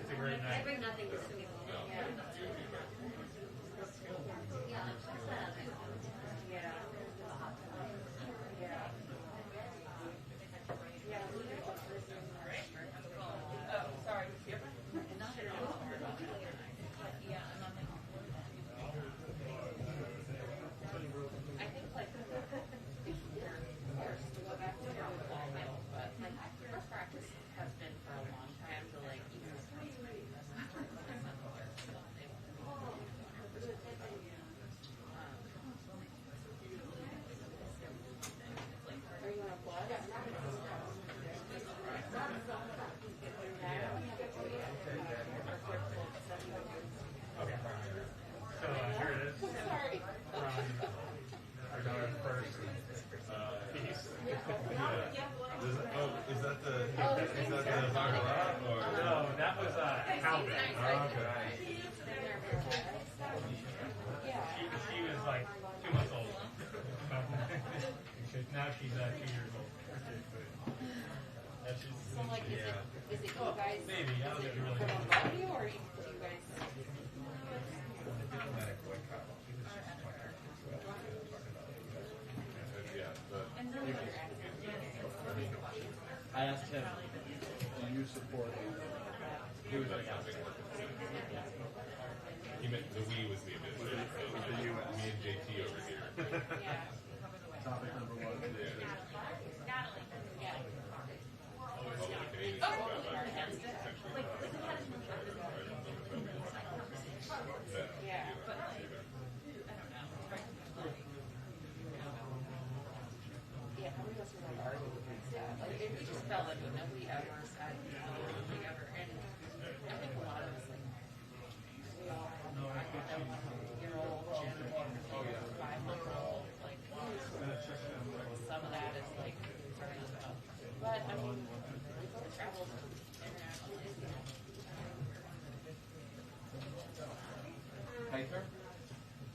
It's a great night. I bring nothing to sweet. Now she's 2 years old. That's just, So, like, is it you guys? maybe, I don't think really. From Rubio, or do you guys? I asked him, do you support? He was like, he meant the we was the administrator. the U.S. Me and JT over here. Topic number 1.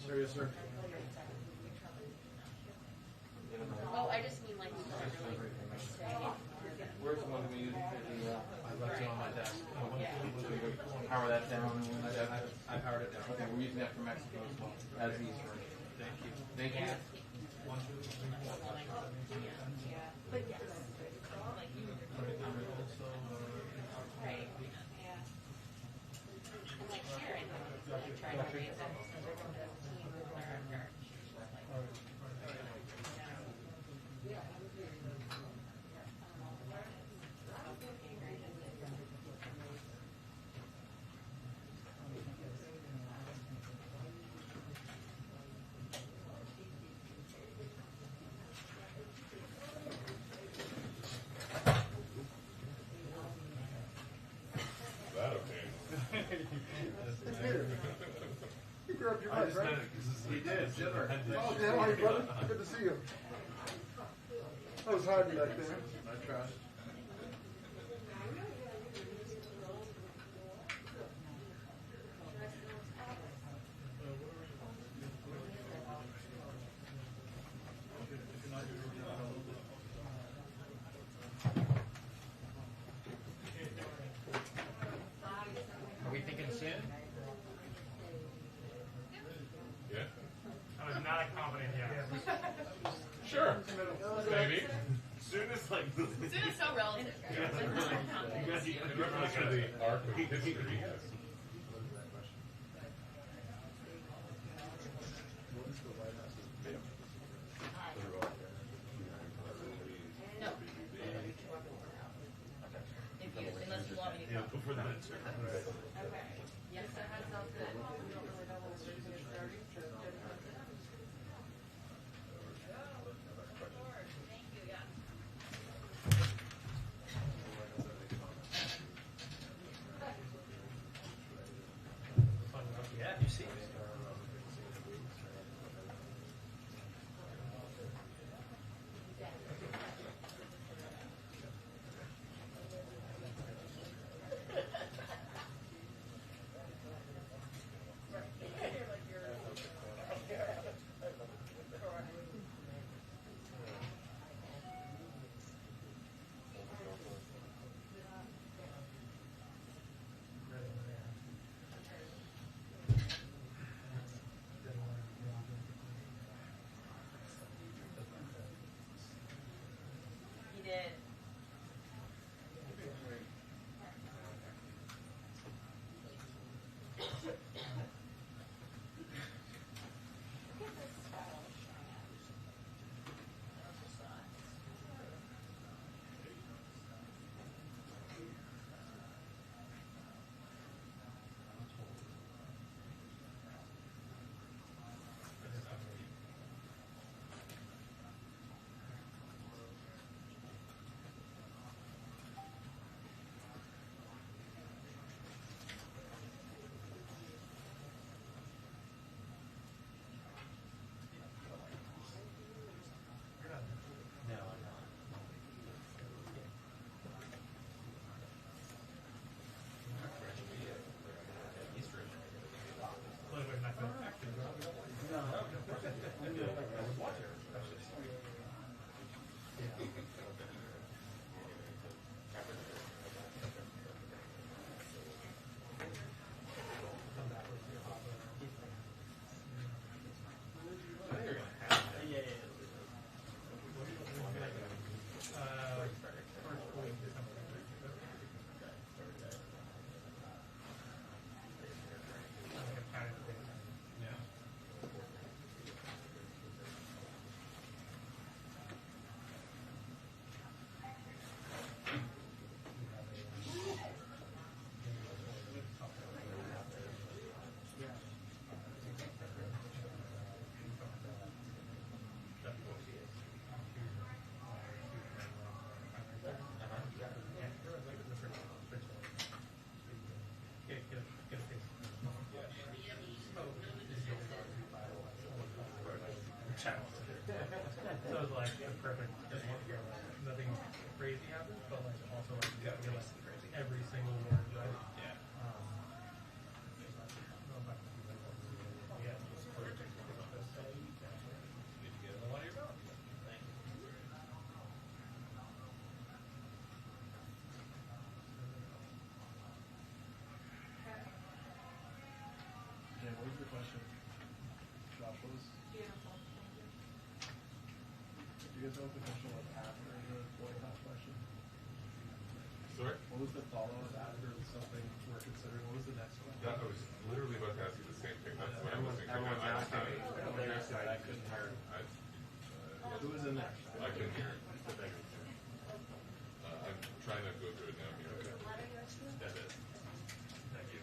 Serious, sir? Oh, I just mean like we can't really say. Where's the one we use? I left it on my desk. Power that down. I powered it down. Okay, we're using that for Mexico as well. As Eastern. Thank you. Thank you. But yes. Right. Yeah. And like Sharon, like trying to raise it. You grabbed your mic, right? He did. Jimmer. Oh, yeah, how are you, brother? Good to see you. I was hiding back there. I trust. Are we thinking soon? Yeah? I was not confident yet. Sure. Maybe. Soon is like Soon is so relative. remember the arc of history. No. Unless you want me to. Yeah, before the midterm. Okay. Yes, that sounds good. Thank you, yeah. Yeah, you see. you guys know what potential was after the boycott question? Sorry? What was the follow-up after something we're considering? What was the next one? Yeah, I was literally about to ask you the same thing. That's what I was thinking. Everyone's I asking me. Everyone's asking. I couldn't hear. Who was in there? I couldn't hear. I'm trying to go through it now here. That is. Thank you.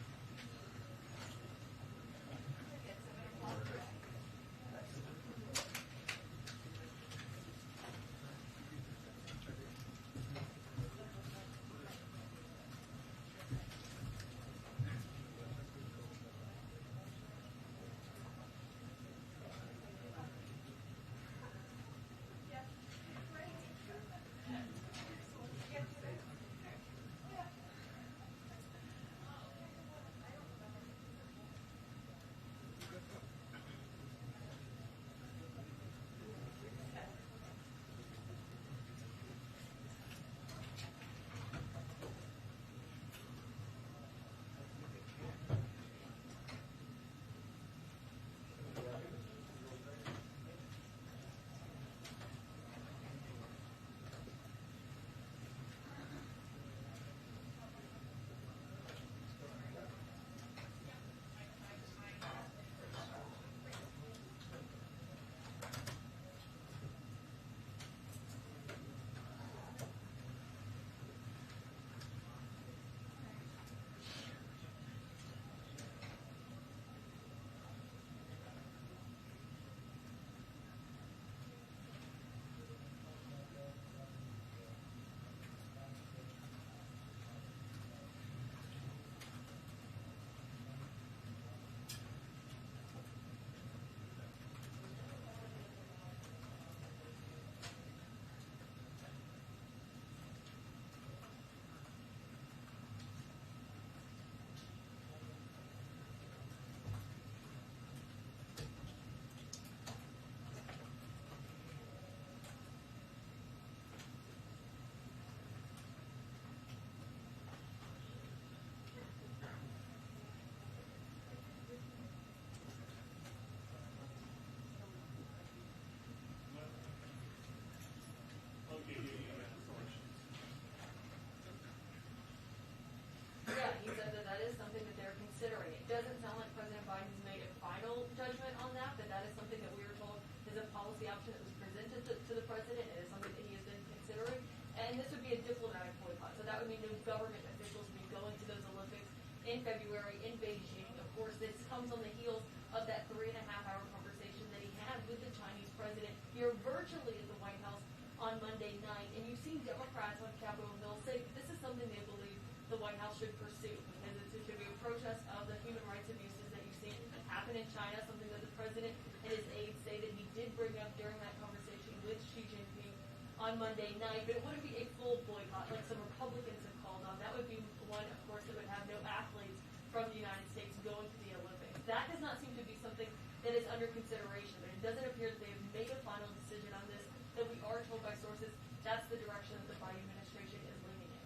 Yeah, he said that that is something that they're considering. It doesn't sound like President Biden's made a final judgment on that, but that is something that we were told is a policy option that was presented to the president. It is something that he has been considering. And this would be a diplomatic boycott. So that would mean no government officials would be going to those Olympics in February in Beijing. Of course, this comes on the heels of that 3.5-hour conversation that he had with the Chinese president here virtually at the White House on Monday night. And you've seen Democrats on Capitol Hill say this is something they believe the White House should pursue because it should be a protest of the human rights abuses that you've seen happen in China, something that the president and his aides say that he did bring up during that conversation with Xi Jinping on Monday night. But it wouldn't be a full boycott like some Republicans have called on. That would be one, of course, that would have no athletes from the United States going to the Olympics. That does not seem to be something that is under consideration, but it doesn't appear that they have made a final decision on this, that we are told by sources that's the direction that the Biden administration is leaning in.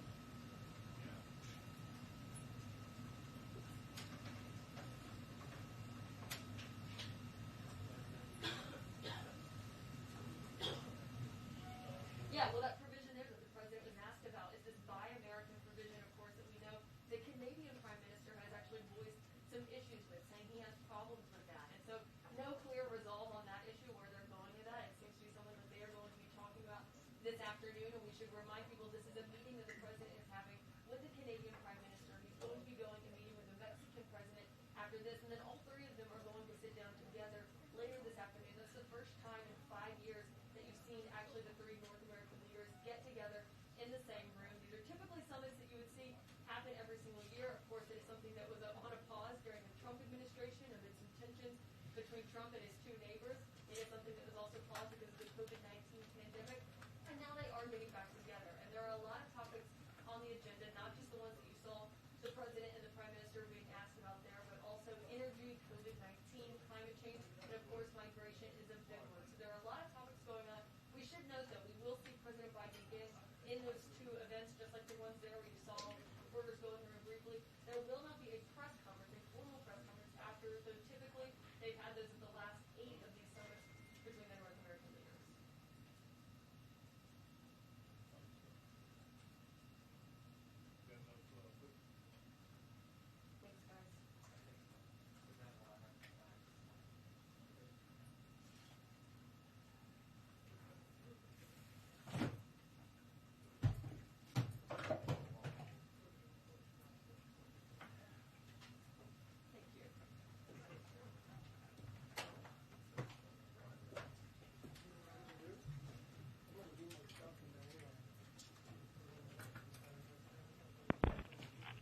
Yeah, well, that provision there that the president was asked about is this Buy American provision, of course, that we know the Canadian Prime Minister has actually voiced some issues with, saying he has problems with that. And so no clear resolve on that issue, where they're going with that. It seems to be something that they are going to be talking about this afternoon, and we should remind people this is a meeting that the president is having with the Canadian Prime Minister. He's going to be going and meeting with the Mexican president after this, and then all three of them are going to sit down together later this afternoon. That's the first time in 5 years that you've seen actually the three North American leaders get together in the same room. These are typically summits that you would see happen every single year. Of course, it is something that was on a pause during the Trump administration amid some tensions between Trump and his two neighbors. It is something that was also paused because of the COVID-19 pandemic. And now they are getting back together. And there are a lot of topics on the agenda, not just the ones that you saw the president and the prime minister being asked about there, but also energy, COVID-19, climate change, and of course migration is a big one. So there are a lot of topics going on. We should note that we will see President Biden again in those two events, just like the ones there where you saw reporters going through briefly. There will not be a press conference, a formal press conference after, so typically they've had those at the last 8 of these summits between the North American leaders.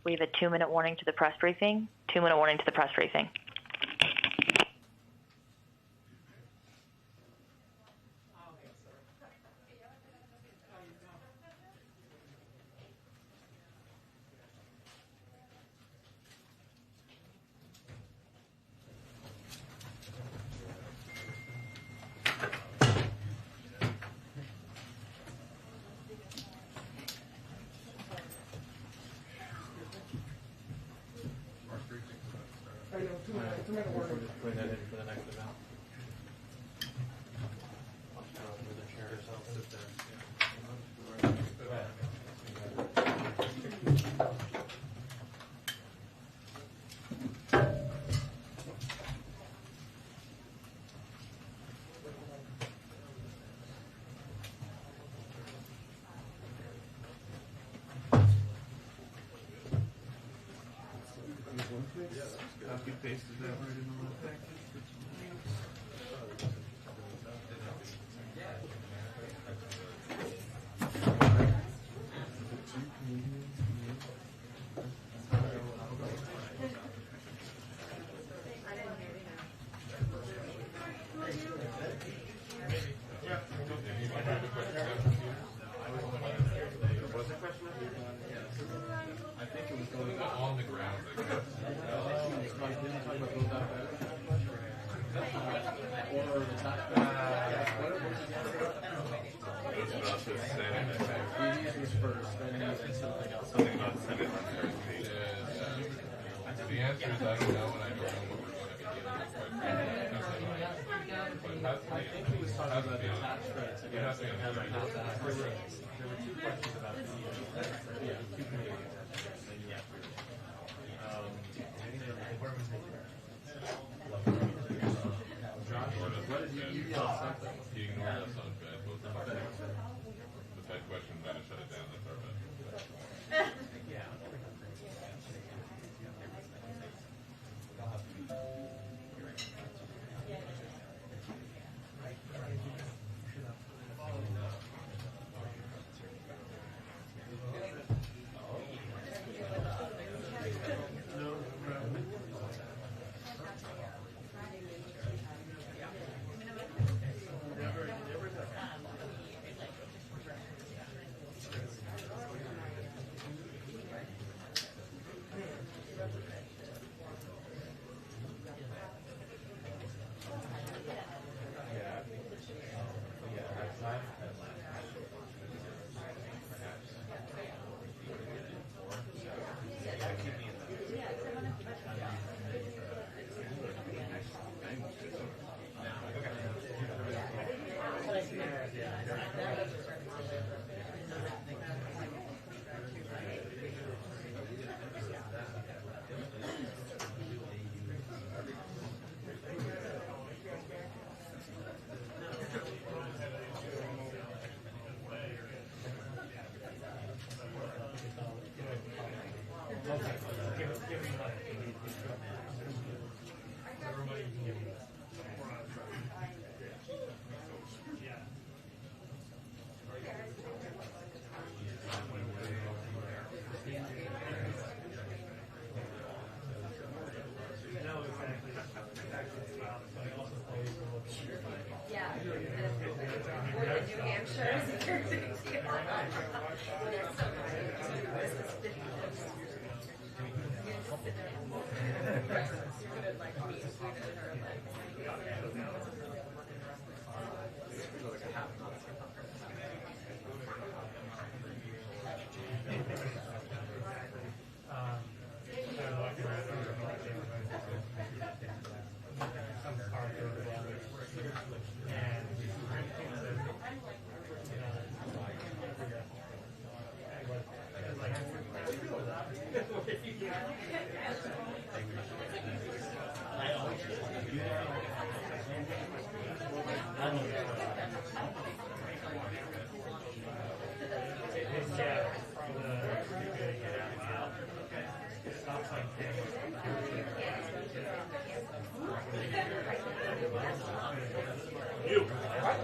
We have a 2-minute warning to the press briefing. 2-minute warning to the press briefing. Two-minute warning. We're just putting that in for the next event. I'll just go over the chairs, I'll sit there. Copy pasted that right in the little package. I think it was going on the ground. Or the tax It's about the Senate. was for spending and something else. Something about Senate uncertainty. The answer is I don't know, and I don't know what we're going to be dealing with. I think he was talking about the tax credits. There were 2 questions about the yeah, 2 committees. He ignored us on bed. The Fed question, I'm going to shut it down. That's our bet.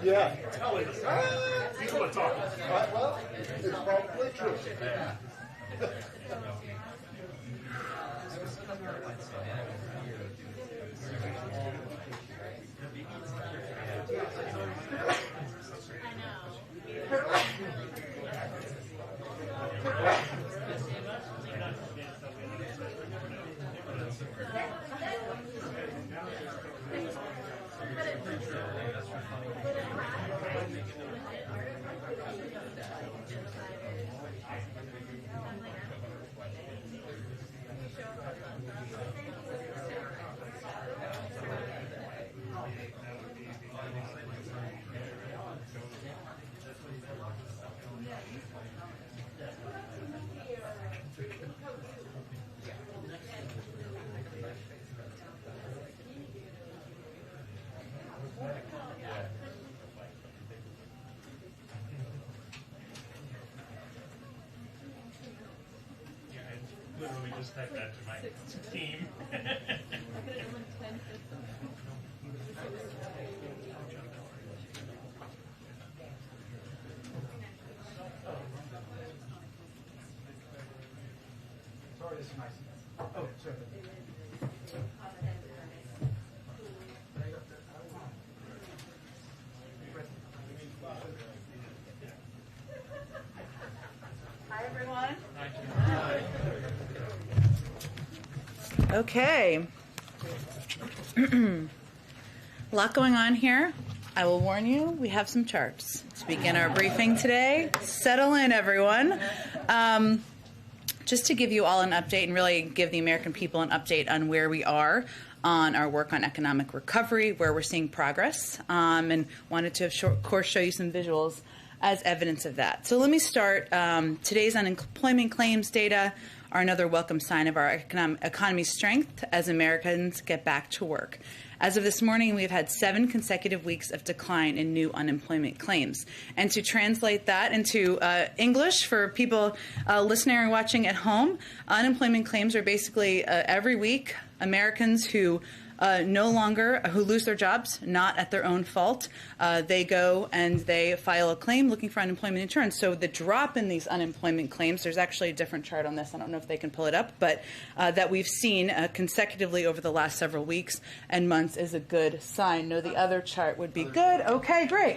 Yeah. People are talking. Well, it's probably true. literally just typed that to my team. Sorry, this is nice. Oh, sorry. Hi, everyone. Okay. A lot going on here. I will warn you, we have some charts. To begin our briefing today, settle in, everyone. Just to give you all an update and really give the American people an update on where we are on our work on economic recovery, where we're seeing progress, and wanted to, of course, show you some visuals as evidence of that. So let me start. Today's unemployment claims data are another welcome sign of our economy's strength as Americans get back to work. As of this morning, we've had 7 consecutive weeks of decline in new unemployment claims. And to translate that into English for people listening or watching at home, unemployment claims are basically every week Americans who who lose their jobs, not at their own fault. They go and they file a claim looking for unemployment insurance. So the drop in these unemployment claims, there's actually a different chart on this. I don't know if they can pull it up, but that we've seen consecutively over the last several weeks and months is a good sign. No, the other chart would be good. Okay, great.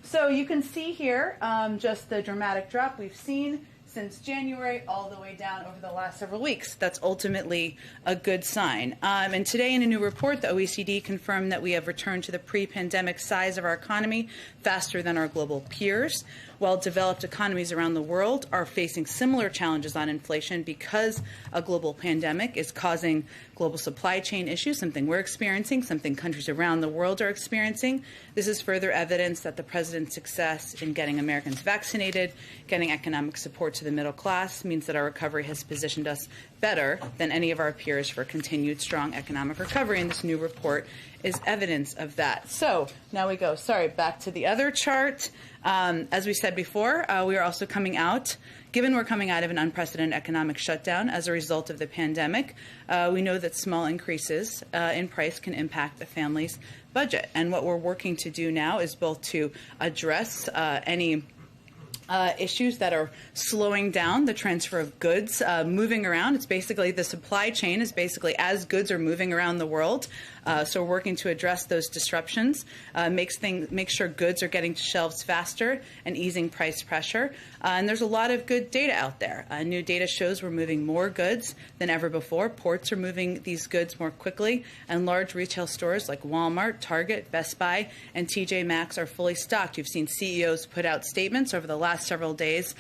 So you can see here just the dramatic drop we've seen since January all the way down over the last several weeks. That's ultimately a good sign. And today in a new report, the OECD confirmed that we have returned to the pre-pandemic size of our economy faster than our global peers. While developed economies around the world are facing similar challenges on inflation because a global pandemic is causing global supply chain issues, something we're experiencing, something countries around the world are experiencing. This is further evidence that the president's success in getting Americans vaccinated, getting economic support to the middle class means that our recovery has positioned us better than any of our peers for continued strong economic recovery, and this new report is evidence of that. So now we go, back to the other chart. As we said before, we are also coming out, given we're coming out of an unprecedented economic shutdown as a result of the pandemic, we know that small increases in price can impact a family's budget. And what we're working to do now is both to address any issues that are slowing down the transfer of goods moving around. It's basically the supply chain is basically as goods are moving around the world. So we're working to address those disruptions, make sure goods are getting to shelves faster and easing price pressure. And there's a lot of good data out there. New data shows we're moving more goods than ever before. Ports are moving these goods more quickly, and large retail stores like Walmart, Target, Best Buy, and TJ Maxx are fully stocked. You've seen CEOs put out statements over the last several days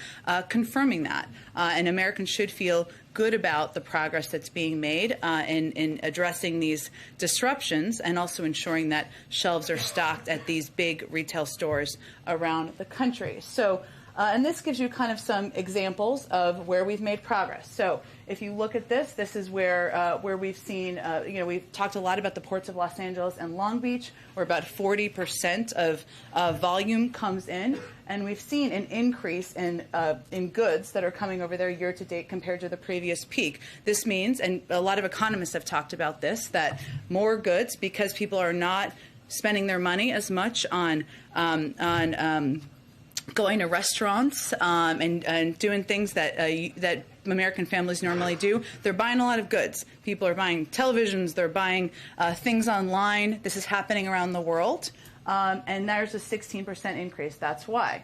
confirming that. And Americans should feel good about the progress that's being made in addressing these disruptions and also ensuring that shelves are stocked at these big retail stores around the country. So, and this gives you kind of some examples of where we've made progress. So if you look at this, this is where we've seen, we've talked a lot about the ports of Los Angeles and Long Beach, where about 40% of volume comes in. And we've seen an increase in goods that are coming over there year to date compared to the previous peak. This means, and a lot of economists have talked about this, that more goods, because people are not spending their money as much on going to restaurants and doing things that American families normally do. They're buying a lot of goods. People are buying televisions. They're buying things online. This is happening around the world. And there's a 16% increase. That's why.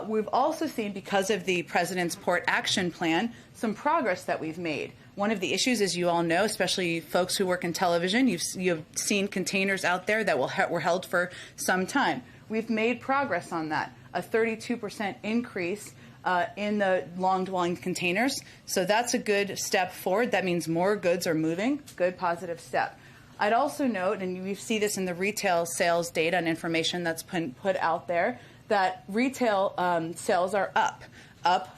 We've also seen, because of the President's Port Action Plan, some progress that we've made. One of the issues, as you all know, especially folks who work in television, you've seen containers out there that were held for some time. We've made progress on that. A 32% increase in the long-dwelling containers. So that's a good step forward. That means more goods are moving. Good positive step. I'd also note, and we see this in the retail sales data and information that's been put out there, that retail sales are up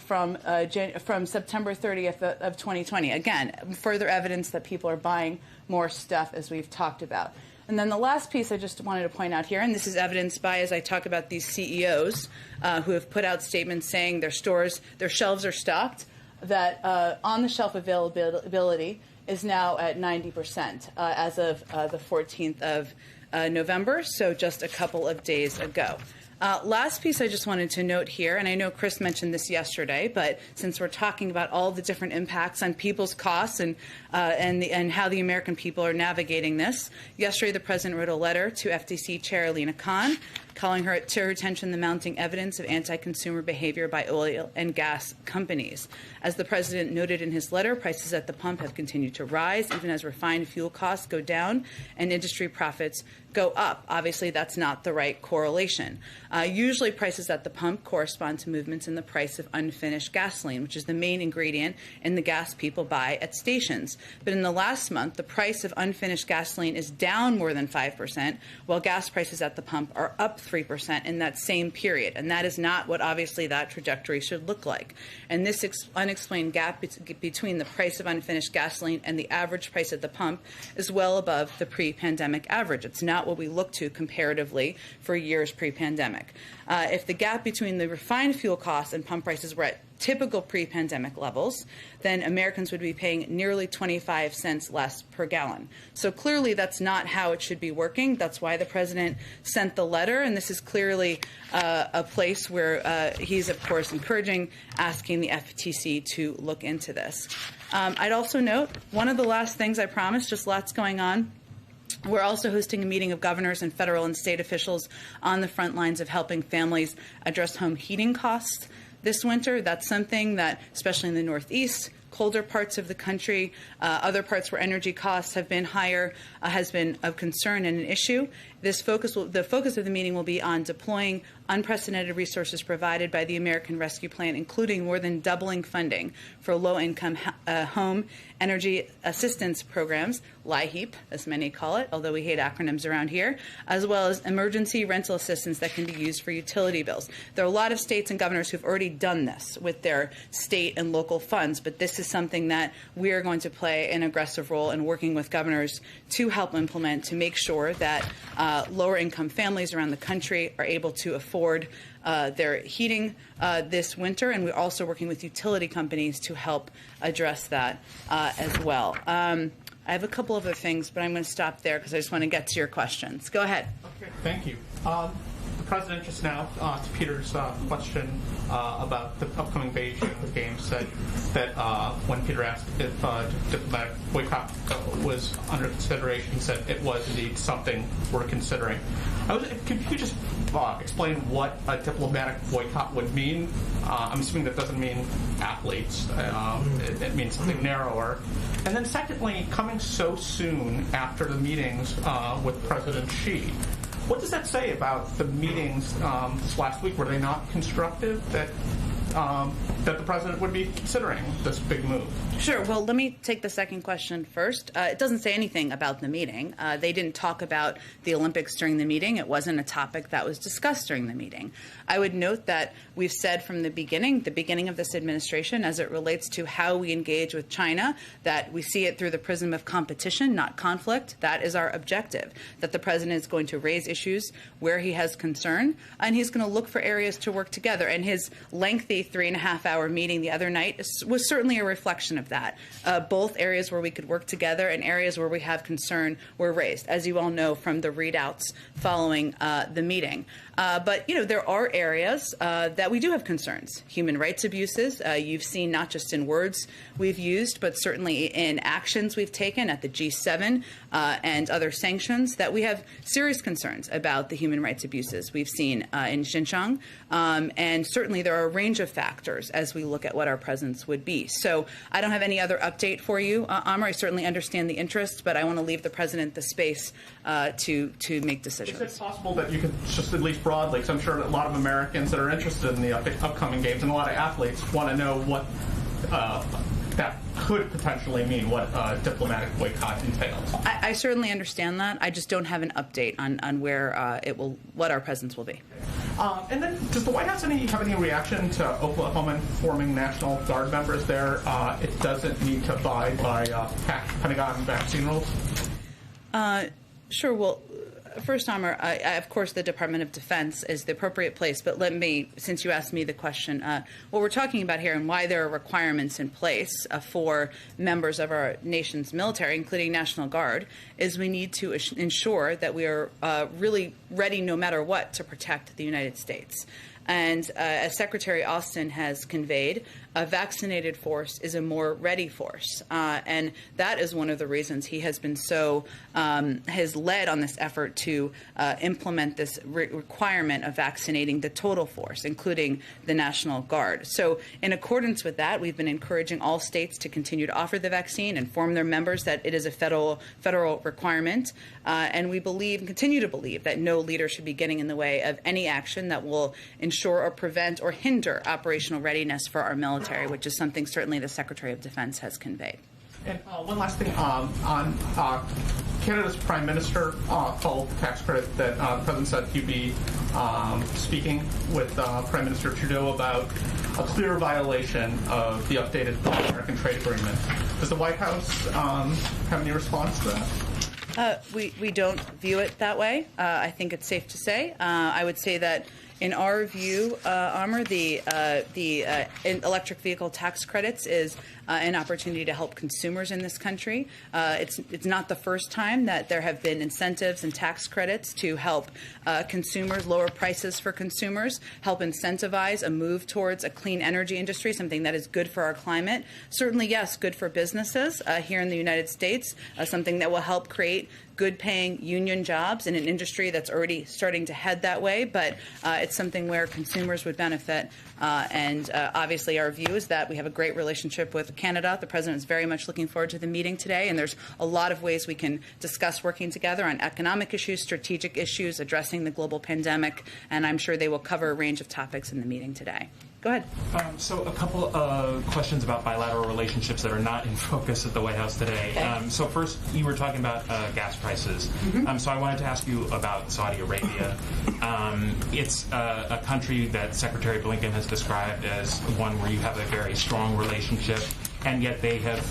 from September 30th of 2020. Again, further evidence that people are buying more stuff, as we've talked about. And then the last piece I just wanted to point out here, and this is evidenced by, as I talk about these CEOs who have put out statements saying their shelves are stocked. that on-the-shelf availability is now at 90% as of the 14th of November, so just a couple of days ago. Last piece I just wanted to note here, and I know Chris mentioned this yesterday, but since we're talking about all the different impacts on people's costs and how the American people are navigating this, yesterday the President wrote a letter to FTC Chair Lina Khan, calling her to her attention the mounting evidence of anti-consumer behavior by oil and gas companies. As the President noted in his letter, prices at the pump have continued to rise, even as refined fuel costs go down and industry profits go up. Obviously, that's not the right correlation. Usually, prices at the pump correspond to movements in the price of unfinished gasoline, which is the main ingredient in the gas people buy at stations. But in the last month, the price of unfinished gasoline is down more than 5%, while gas prices at the pump are up 3% in that same period. And that is not what, obviously, that trajectory should look like. And this unexplained gap between the price of unfinished gasoline and the average price at the pump is well above the pre-pandemic average. It's not what we look to comparatively for years pre-pandemic. If the gap between the refined fuel costs and pump prices were at typical pre-pandemic levels, then Americans would be paying nearly 25 cents less per gallon. So clearly that's not how it should be working. That's why the President sent the letter, and this is clearly a place where he's, of course, asking the FTC to look into this. I'd also note, one of the last things I promised, just lots going on, we're also hosting a meeting of governors and federal and state officials on the front lines of helping families address home heating costs this winter. That's something that, especially in the Northeast, colder parts of the country, other parts where energy costs have been higher, has been of concern and an issue. The focus of the meeting will be on deploying unprecedented resources provided by the American Rescue Plan, including more than doubling funding for low-income home energy assistance programs, LIHEAP, as many call it, although we hate acronyms around here, as well as emergency rental assistance that can be used for utility bills. There are a lot of states and governors who've already done this with their state and local funds, but this is something that we are going to play an aggressive role in working with governors to help implement, to make sure that lower-income families around the country are able to afford their heating this winter, and we're also working with utility companies to help address that as well. I have a couple other things, but I'm going to stop there because I just want to get to your questions. Go ahead. Okay, thank you. The President just now, to Peter's question about the upcoming Beijing Games, said that when Peter asked if diplomatic boycott was under consideration, he said it was indeed something we're considering. Could you just explain what a diplomatic boycott would mean? I'm assuming that doesn't mean athletes. It means something narrower. And then secondly, coming so soon after the meetings with President Xi, what does that say about the meetings this last week? Were they not constructive that the President would be considering this big move? Sure. Well, let me take the second question first. It doesn't say anything about the meeting. They didn't talk about the Olympics during the meeting. It wasn't a topic that was discussed during the meeting. I would note that we've said from the beginning of this administration, as it relates to how we engage with China, that we see it through the prism of competition, not conflict. That is our objective, that the President is going to raise issues where he has concern, and he's going to look for areas to work together. And his lengthy 3.5-hour meeting the other night was certainly a reflection of that. Both areas where we could work together and areas where we have concern were raised, as you all know from the readouts following the meeting. But, there are areas that we do have concerns. Human rights abuses, you've seen not just in words we've used, but certainly in actions we've taken at the G7 and other sanctions, that we have serious concerns about the human rights abuses we've seen in Xinjiang. And certainly there are a range of factors as we look at what our presence would be. So I don't have any other update for you, Amr. I certainly understand the interest, but I want to leave the President the space to make decisions. Is it possible that you could just at least broadly, because I'm sure a lot of Americans that are interested in the upcoming games and a lot of athletes want to know what that could potentially mean, what diplomatic boycott entails? I certainly understand that. I just don't have an update on where what our presence will be. And then, does the White House have any reaction to Oklahoma informing National Guard members there it doesn't need to abide by Pentagon vaccine rules? Sure. Well, First, Amr, of course, the Department of Defense is the appropriate place, but let me, since you asked me the question, what we're talking about here and why there are requirements in place for members of our nation's military, including National Guard, is we need to ensure that we are really ready no matter what to protect the United States. And as Secretary Austin has conveyed, a vaccinated force is a more ready force. And that is one of the reasons he has been so, has led on this effort to implement this requirement of vaccinating the total force, including the National Guard. So in accordance with that, we've been encouraging all states to continue to offer the vaccine, inform their members that it is a federal requirement. And we believe, continue to believe, that no leader should be getting in the way of any action that will ensure or prevent or hinder operational readiness for our military, which is something certainly the Secretary of Defense has conveyed. And one last thing on Canada's Prime Minister called tax credit that the President said he'd be speaking with Prime Minister Trudeau about a clear violation of the updated American trade agreement. Does the White House have any response to that? We don't view it that way. I think it's safe to say. I would say that in our view, Amr, the electric vehicle tax credits is an opportunity to help consumers in this country. It's not the first time that there have been incentives and tax credits to help consumers, lower prices for consumers, help incentivize a move towards a clean energy industry, something that is good for our climate. Certainly, yes, good for businesses here in the United States, something that will help create good-paying union jobs in an industry that's already starting to head that way, but it's something where consumers would benefit. And obviously our view is that we have a great relationship with Canada. The President is very much looking forward to the meeting today, and there's a lot of ways we can discuss working together on economic issues, strategic issues, addressing the global pandemic, and I'm sure they will cover a range of topics in the meeting today. Go ahead. So a couple of questions about bilateral relationships that are not in focus at the White House today. Okay. So first, you were talking about gas prices. Mm-hmm. So I wanted to ask you about Saudi Arabia. It's a country that Secretary Blinken has described as one where you have a very strong relationship, and yet they have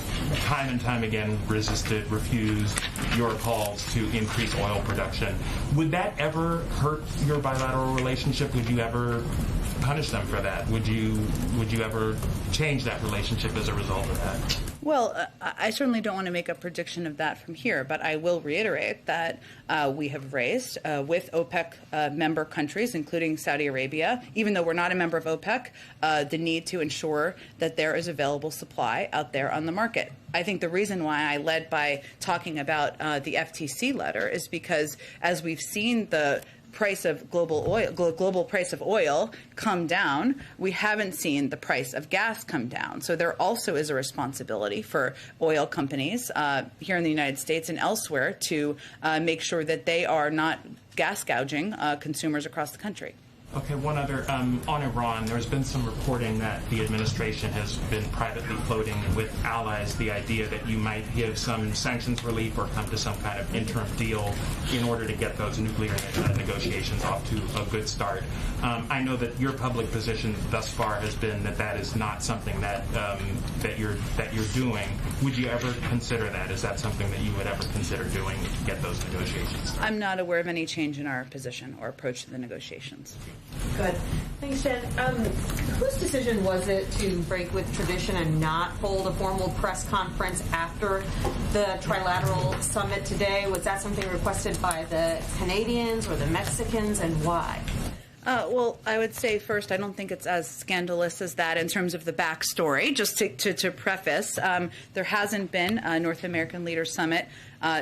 time and time again resisted, refused your calls to increase oil production. Would that ever hurt your bilateral relationship? Would you ever punish them for that? Would you ever change that relationship as a result of that? Well, I certainly don't want to make a prediction of that from here, but I will reiterate that we have raised with OPEC member countries, including Saudi Arabia, even though we're not a member of OPEC, the need to ensure that there is available supply out there on the market. I think the reason why I led by talking about the FTC letter is because as we've seen the price of global price of oil come down, we haven't seen the price of gas come down. So there also is a responsibility for oil companies here in the United States and elsewhere to make sure that they are not gas gouging consumers across the country. Okay, one other, on Iran, there's been some reporting that the administration has been privately floating with allies the idea that you might give some sanctions relief or come to some kind of interim deal in order to get those nuclear negotiations off to a good start. I know that your public position thus far has been that that is not something that that you're doing. Would you ever consider that? Is that something that you would ever consider doing to get those negotiations started? I'm not aware of any change in our position or approach to the negotiations. Good. Thanks, Jen. Whose decision was it to break with tradition and not hold a formal press conference after the trilateral summit today? Was that something requested by the Canadians or the Mexicans, and why? Well, I would say first, I don't think it's as scandalous as that in terms of the backstory. Just to preface, there hasn't been a North American Leaders Summit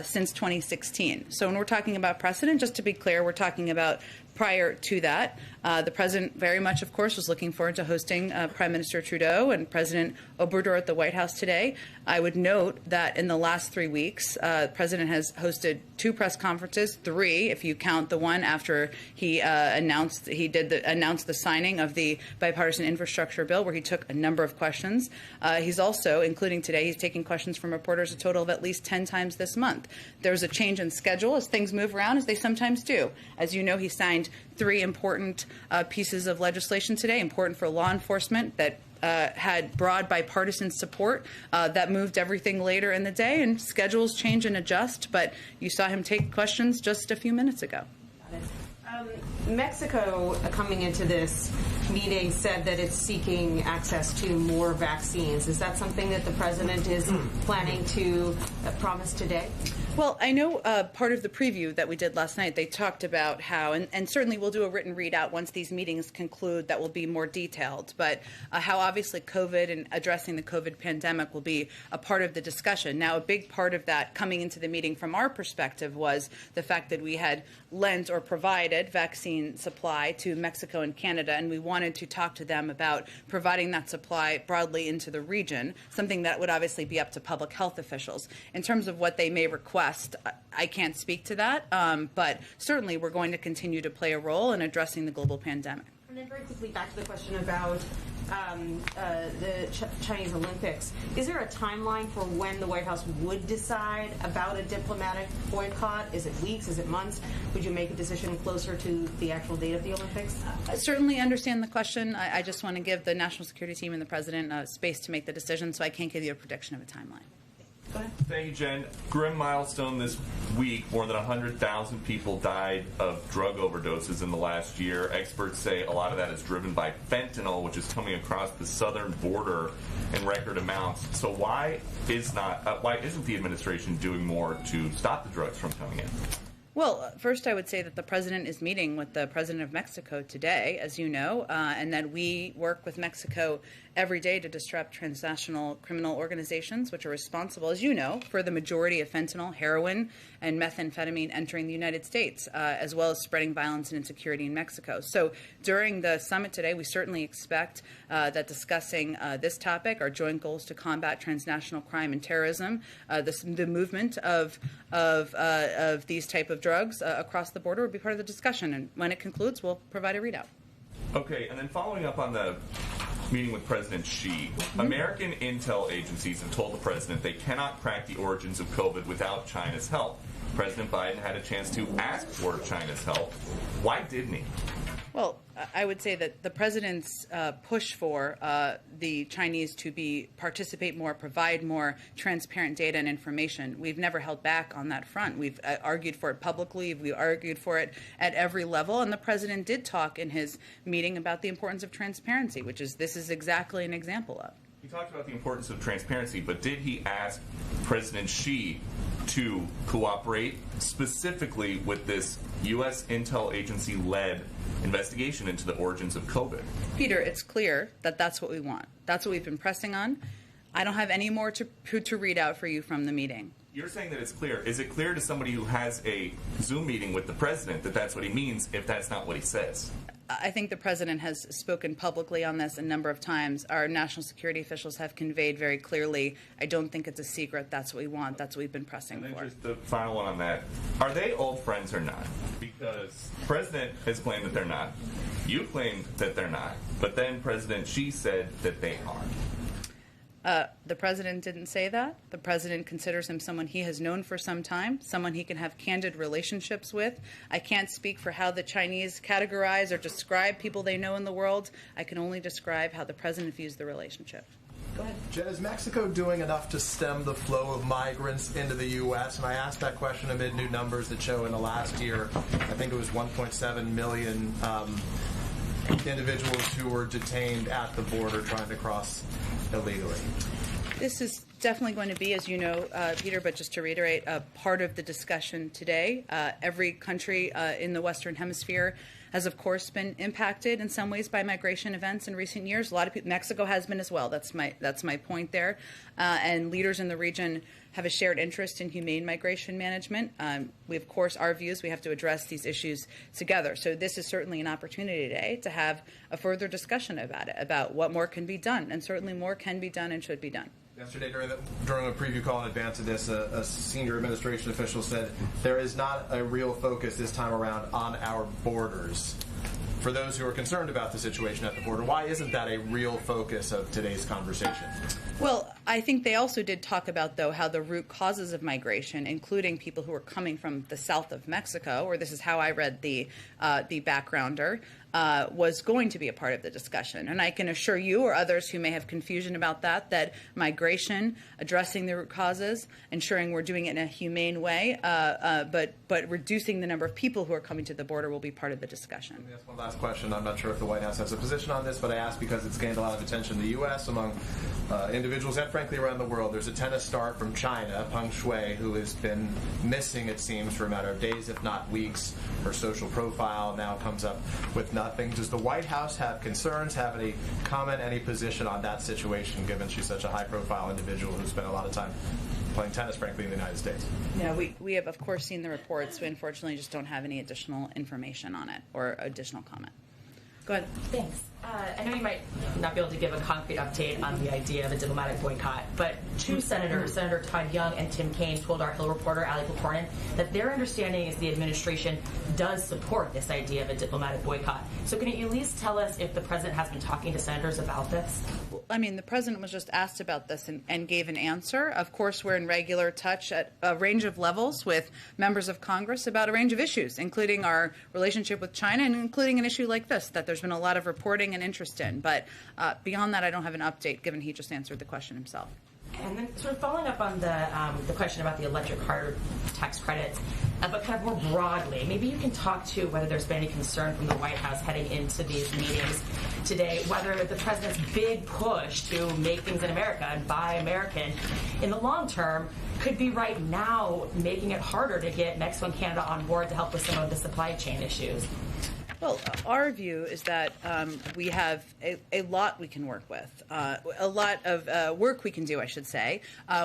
since 2016. So when we're talking about precedent, just to be clear, we're talking about prior to that. The president very much, of course, was looking forward to hosting Prime Minister Trudeau and President Obrador at the White House today. I would note that in the last 3 weeks, the president has hosted 2 press conferences, 3 if you count the one after he announced the signing of the bipartisan infrastructure bill, where he took a number of questions. He's also, including today, he's taking questions from reporters a total of at least 10 times this month. There's a change in schedule as things move around, as they sometimes do. As you know, he signed 3 important pieces of legislation today, important for law enforcement, that had broad bipartisan support that moved everything later in the day, and schedules change and adjust, but you saw him take questions just a few minutes ago. Mexico, coming into this meeting, said that it's seeking access to more vaccines. Is that something that the president is planning to promise today? Well, I know part of the preview that we did last night, they talked about how, and certainly we'll do a written readout once these meetings conclude that will be more detailed, but how obviously COVID and addressing the COVID pandemic will be a part of the discussion. Now, a big part of that coming into the meeting from our perspective was the fact that we had lent or provided vaccine supply to Mexico and Canada, and we wanted to talk to them about providing that supply broadly into the region, something that would obviously be up to public health officials. In terms of what they may request, I can't speak to that, but certainly we're going to continue to play a role in addressing the global pandemic. And then very quickly back to the question about the Chinese Olympics. Is there a timeline for when the White House would decide about a diplomatic boycott? Is it weeks? Is it months? Would you make a decision closer to the actual date of the Olympics? I certainly understand the question. I just want to give the national security team and the president space to make the decision, so I can't give you a prediction of a timeline. Thank you, Jen. Grim milestone this week. More than 100,000 people died of drug overdoses in the last year. Experts say a lot of that is driven by fentanyl, which is coming across the southern border in record amounts. So why isn't the administration doing more to stop the drugs from coming in? Well, first I would say that the president is meeting with the president of Mexico today, as you know, and that we work with Mexico every day to disrupt transnational criminal organizations, which are responsible, as you know, for the majority of fentanyl, heroin, and methamphetamine entering the United States, as well as spreading violence and insecurity in Mexico. So during the summit today, we certainly expect that discussing this topic, our joint goals to combat transnational crime and terrorism, the movement of these type of drugs across the border will be part of the discussion. And when it concludes, we'll provide a readout. Okay, and then following up on the meeting with President Xi, American intel agencies have told the president they cannot crack the origins of COVID without China's help. President Biden had a chance to ask for China's help. Why didn't he? Well, I would say that the president's push for the Chinese to participate more, provide more transparent data and information, we've never held back on that front. We've argued for it publicly. We argued for it at every level. And the president did talk in his meeting about the importance of transparency, this is exactly an example of. He talked about the importance of transparency, but did he ask President Xi to cooperate specifically with this U.S. intel agency-led investigation into the origins of COVID? Peter, it's clear that that's what we want. That's what we've been pressing on. I don't have any more to read out for you from the meeting. You're saying that it's clear. Is it clear to somebody who has a Zoom meeting with the president that that's what he means if that's not what he says? I think the president has spoken publicly on this a number of times. Our national security officials have conveyed very clearly, I don't think it's a secret. That's what we want. That's what we've been pressing for. And then just the final one on that. Are they old friends or not? Because the president has claimed that they're not. You claimed that they're not. But then President Xi said that they are. The president didn't say that. The president considers him someone he has known for some time, someone he can have candid relationships with. I can't speak for how the Chinese categorize or describe people they know in the world. I can only describe how the president views the relationship. Go ahead. Jen, is Mexico doing enough to stem the flow of migrants into the U.S.? And I asked that question amid new numbers that show in the last year, I think it was 1.7 million individuals who were detained at the border trying to cross illegally. This is definitely going to be, as you know, Peter, but just to reiterate, a part of the discussion today. Every country in the Western Hemisphere has, of course, been impacted in some ways by migration events in recent years. A lot of people, Mexico has been as well. That's my point there. And leaders in the region have a shared interest in humane migration management. We, of course, our views, we have to address these issues together. So this is certainly an opportunity today to have a further discussion about it, about what more can be done. And certainly more can be done and should be done. Yesterday, during a preview call in advance of this, a senior administration official said there is not a real focus this time around on our borders. For those who are concerned about the situation at the border, why isn't that a real focus of today's conversation? Well, I think they also did talk about, though, how the root causes of migration, including people who are coming from the south of Mexico, or this is how I read the backgrounder, was going to be a part of the discussion. And I can assure you or others who may have confusion about that migration, addressing the root causes, ensuring we're doing it in a humane way, but reducing the number of people who are coming to the border will be part of the discussion. Let me ask one last question. I'm not sure if the White House has a position on this, but I ask because it's gained a lot of attention in the U.S. among individuals and, frankly, around the world. There's a tennis star from China, Peng Shuai, who has been missing, it seems, for a matter of days, if not weeks. Her social profile now comes up with nothing. Does the White House have concerns, have any comment, any position on that situation, given she's such a high-profile individual who spent a lot of time playing tennis, frankly, in the United States? Yeah, we have, of course, seen the reports. We unfortunately just don't have any additional information on it or additional comment. Go ahead. Thanks. I know you might not be able to give a concrete update on the idea of a diplomatic boycott, but two senators, Senator Todd Young and Tim Kaine, told our Hill reporter, Ali Pokornin, that their understanding is the administration does support this idea of a diplomatic boycott. So can you at least tell us if the president has been talking to senators about this? I mean, the president was just asked about this and gave an answer. Of course, we're in regular touch at a range of levels with members of Congress about a range of issues, including our relationship with China and including an issue like this, that there's been a lot of reporting and interest in. But beyond that, I don't have an update, given he just answered the question himself. And then sort of following up on the question about the electric car tax credits, but kind of more broadly, maybe you can talk to whether there's been any concern from the White House heading into these meetings today, whether the president's big push to make things in America and buy American in the long term could be right now making it harder to get Mexico and Canada on board to help with some of the supply chain issues. Well, our view is that we have a lot we can work with, a lot of work we can do, I should say,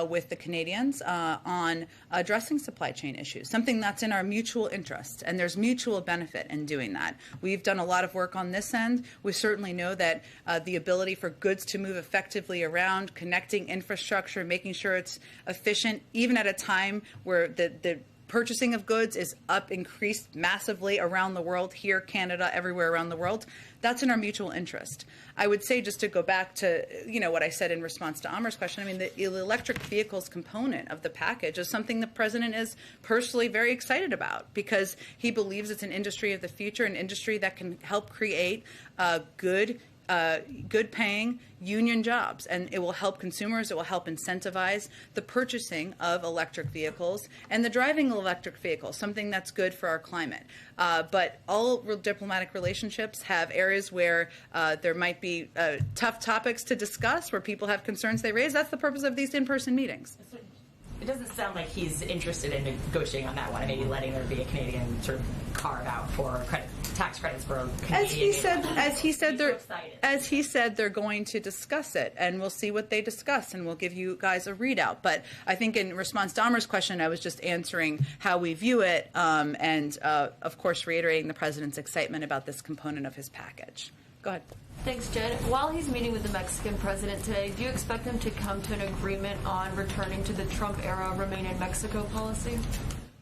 with the Canadians on addressing supply chain issues, something that's in our mutual interest, and there's mutual benefit in doing that. We've done a lot of work on this end. We certainly know that the ability for goods to move effectively around, connecting infrastructure, making sure it's efficient, even at a time where the purchasing of goods is increased massively around the world, here, Canada, everywhere around the world. That's in our mutual interest. I would say, just to go back to what I said in response to Amar's question, I mean, the electric vehicles component of the package is something the president is personally very excited about, because he believes it's an industry of the future, an industry that can help create good-paying union jobs, and it will help consumers. It will help incentivize the purchasing of electric vehicles and the driving of electric vehicles, something that's good for our climate. But all diplomatic relationships have areas where there might be tough topics to discuss, where people have concerns they raise. That's the purpose of these in-person meetings. It doesn't sound like he's interested in negotiating on that one, maybe letting there be a Canadian sort of carve out for tax credits for Canadian. As he said, they're going to discuss it, and we'll see what they discuss, and we'll give you guys a readout. But I think in response to Amar's question, I was just answering how we view it, and of course reiterating the president's excitement about this component of his package. Go ahead. Thanks, Jen. While he's meeting with the Mexican president today, do you expect them to come to an agreement on returning to the Trump-era Remain in Mexico policy?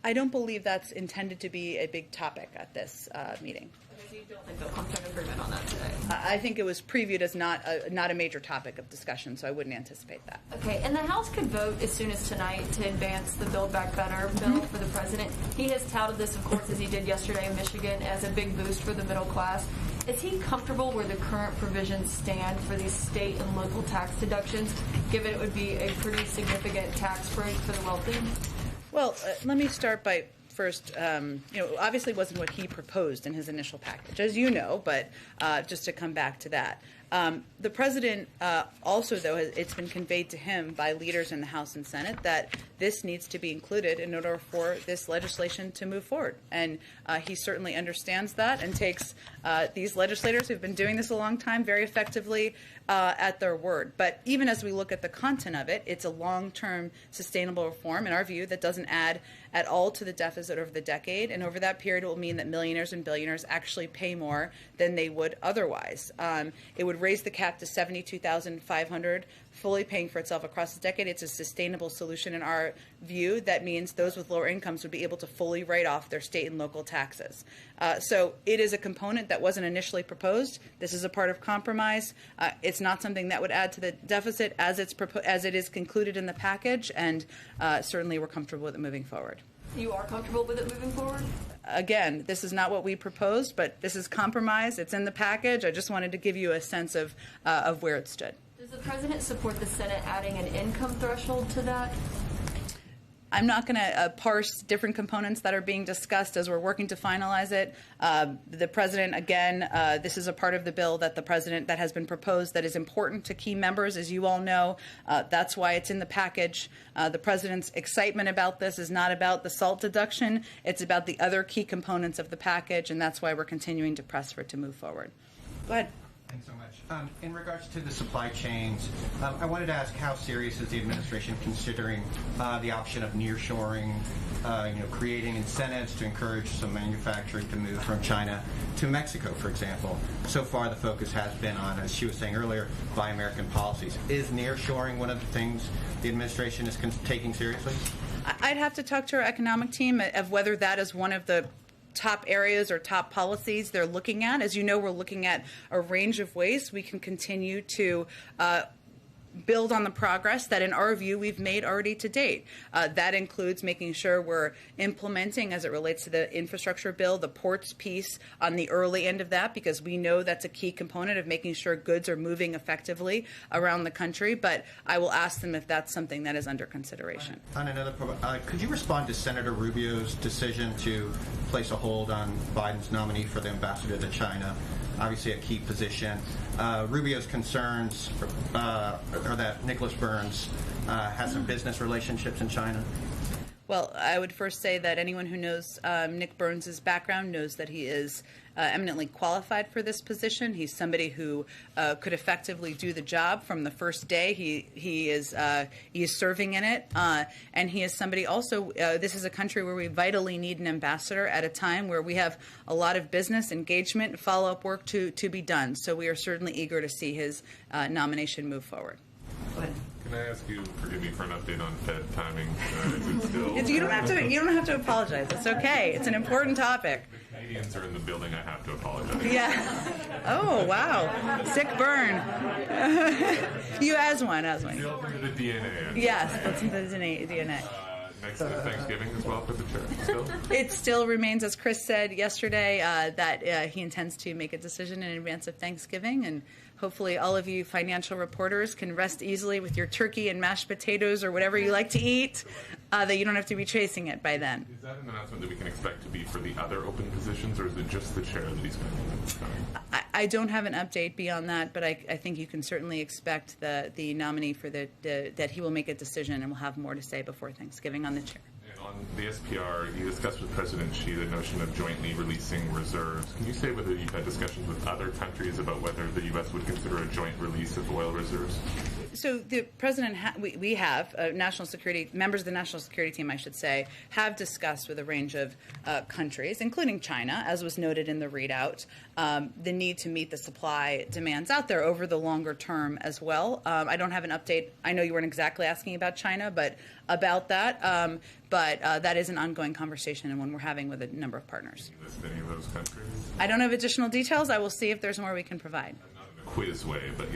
I don't believe that's intended to be a big topic at this meeting. So you don't think they'll come to an agreement on that today? I think it was previewed as not a major topic of discussion, so I wouldn't anticipate that. Okay, and the House could vote as soon as tonight to advance the Build Back Better bill for the president. He has touted this, of course, as he did yesterday in Michigan, as a big boost for the middle class. Is he comfortable where the current provisions stand for these state and local tax deductions, given it would be a pretty significant tax break for the wealthy? Well, let me start by first, obviously wasn't what he proposed in his initial package, as you know, but just to come back to that. The president also, though, it's been conveyed to him by leaders in the House and Senate that this needs to be included in order for this legislation to move forward. And he certainly understands that and takes these legislators who've been doing this a long time very effectively at their word. But even as we look at the content of it, it's a long-term sustainable reform, in our view, that doesn't add at all to the deficit over the decade. And over that period, it will mean that millionaires and billionaires actually pay more than they would otherwise. It would raise the cap to $72,500, fully paying for itself across the decade. It's a sustainable solution in our view. That means those with lower incomes would be able to fully write off their state and local taxes. So it is a component that wasn't initially proposed. This is a part of compromise. It's not something that would add to the deficit as it is concluded in the package, and certainly we're comfortable with it moving forward. You are comfortable with it moving forward? Again, this is not what we proposed, but this is compromise. It's in the package. I just wanted to give you a sense of where it stood. Does the president support the Senate adding an income threshold to that? I'm not going to parse different components that are being discussed as we're working to finalize it. The president, again, this is a part of the bill that that has been proposed that is important to key members, as you all know. That's why it's in the package. The president's excitement about this is not about the SALT deduction. It's about the other key components of the package, and that's why we're continuing to press for it to move forward. Go ahead. Thanks so much. In regards to the supply chains, I wanted to ask how serious is the administration considering the option of nearshoring, creating incentives to encourage some manufacturing to move from China to Mexico, for example. So far, the focus has been on, as she was saying earlier, Buy American policies. Is nearshoring one of the things the administration is taking seriously? I'd have to talk to our economic team of whether that is one of the top areas or top policies they're looking at. As you know, we're looking at a range of ways we can continue to build on the progress that, in our view, we've made already to date. That includes making sure we're implementing, as it relates to the infrastructure bill, the ports piece on the early end of that, because we know that's a key component of making sure goods are moving effectively around the country. But I will ask them if that's something that is under consideration. On another, could you respond to Senator Rubio's decision to place a hold on Biden's nominee for the ambassador to China? Obviously a key position. Rubio's concerns are that Nicholas Burns has some business relationships in China. Well, I would first say that anyone who knows Nick Burns' background knows that he is eminently qualified for this position. He's somebody who could effectively do the job from the first day he is serving in it, and he is somebody also. This is a country where we vitally need an ambassador at a time where we have a lot of business engagement and follow-up work to be done. So we are certainly eager to see his nomination move forward. Go ahead. Can I ask you, forgive me for an update on Fed timing? Is it still? You don't have to apologize. It's okay. It's an important topic. The Canadians are in the building. I have to apologize. Yeah. Oh wow. Sick burn. You as one. Still into the DNA. Yes, that's into the DNA. Next to Thanksgiving as well for the chair. Still? It still remains, as Chris said yesterday, that he intends to make a decision in advance of Thanksgiving, and hopefully all of you financial reporters can rest easily with your turkey and mashed potatoes or whatever you like to eat, that you don't have to be chasing it by then. Is that an announcement that we can expect to be for the other open positions, or is it just the chair that he's going? I don't have an update beyond that, but I think you can certainly expect the nominee for that he will make a decision and will have more to say before Thanksgiving on the chair. And on the SPR, you discussed with President Xi the notion of jointly releasing reserves. Can you say whether you've had discussions with other countries about whether the U.S. would consider a joint release of oil reserves? So the president, we have national security members of the national security team, I should say, have discussed with a range of countries, including China, as was noted in the readout, the need to meet the supply demands out there over the longer term as well. I don't have an update. I know you weren't exactly asking about China, but about that. But that is an ongoing conversation and one we're having with a number of partners. Can you list any of those countries? I don't have additional details. I will see if there's more we can provide. Not in a quiz way, but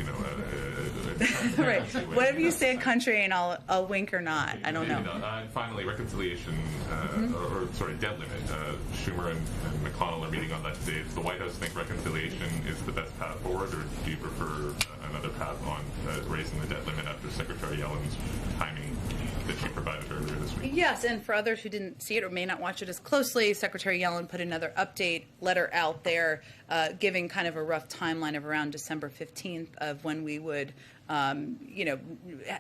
right. Whatever you say a country, and I'll wink or not. I don't know. And finally, reconciliation, debt limit. Schumer and McConnell are meeting on that today. Does the White House think reconciliation is the best path forward, or do you prefer another path on raising the debt limit after Secretary Yellen's timing that she provided earlier this week? Yes, and for others who didn't see it or may not watch it as closely, Secretary Yellen put another update letter out there giving kind of a rough timeline of around December 15th of when we would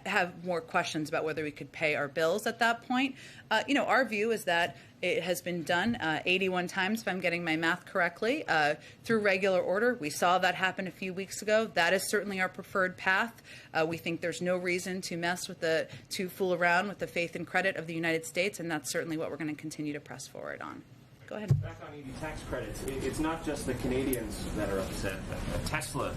have more questions about whether we could pay our bills at that point. Our view is that it has been done 81 times, if I'm getting my math correctly, through regular order. We saw that happen a few weeks ago. That is certainly our preferred path. We think there's no reason to fool around with the faith and credit of the United States, and that's certainly what we're going to continue to press forward on. Go ahead. Back on EV tax credits, it's not just the Canadians that are upset. Tesla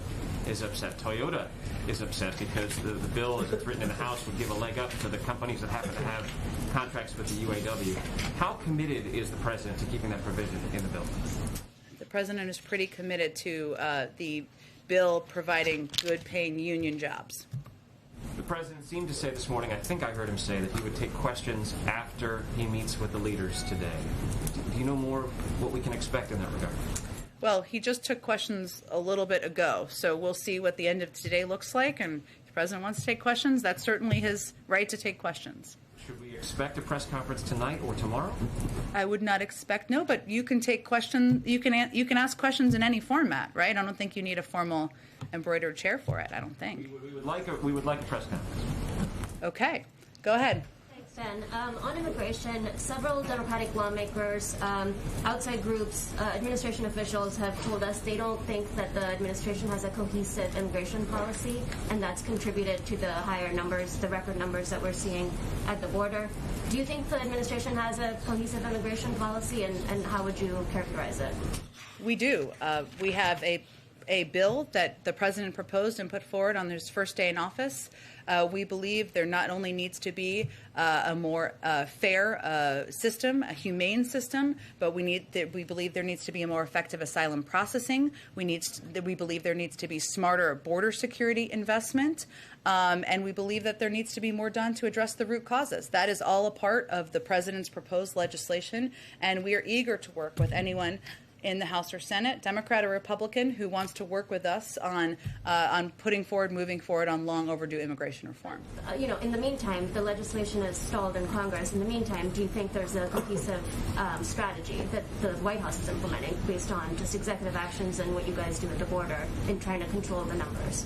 is upset. Toyota is upset because the bill, as it's written in the House, would give a leg up to the companies that happen to have contracts with the UAW. How committed is the president to keeping that provision in the bill? The president is pretty committed to the bill providing good-paying union jobs. The president seemed to say this morning, I think I heard him say, that he would take questions after he meets with the leaders today. Do you know more what we can expect in that regard? Well, he just took questions a little bit ago, so we'll see what the end of today looks like. And if the president wants to take questions, that's certainly his right to take questions. Should we expect a press conference tonight or tomorrow? I would not expect but you can take questions. You can ask questions in any format, right? I don't think you need a formal embroidered chair for it. I don't think. We would like a press conference. Okay, go ahead. Jen, on immigration, several Democratic lawmakers, outside groups, administration officials have told us they don't think that the administration has a cohesive immigration policy, and that's contributed to the higher numbers, the record numbers that we're seeing at the border. Do you think the administration has a cohesive immigration policy, and how would you characterize it? We do. We have a bill that the president proposed and put forward on his first day in office. We believe there not only needs to be a more fair system, a humane system, but we believe there needs to be a more effective asylum processing. We believe there needs to be smarter border security investment, and we believe that there needs to be more done to address the root causes. That is all a part of the president's proposed legislation, and we are eager to work with anyone in the House or Senate, Democrat or Republican, who wants to work with us on moving forward on long overdue immigration reform. In the meantime, the legislation is stalled in Congress. In the meantime, do you think there's a cohesive strategy that the White House is implementing based on just executive actions and what you guys do at the border in trying to control the numbers?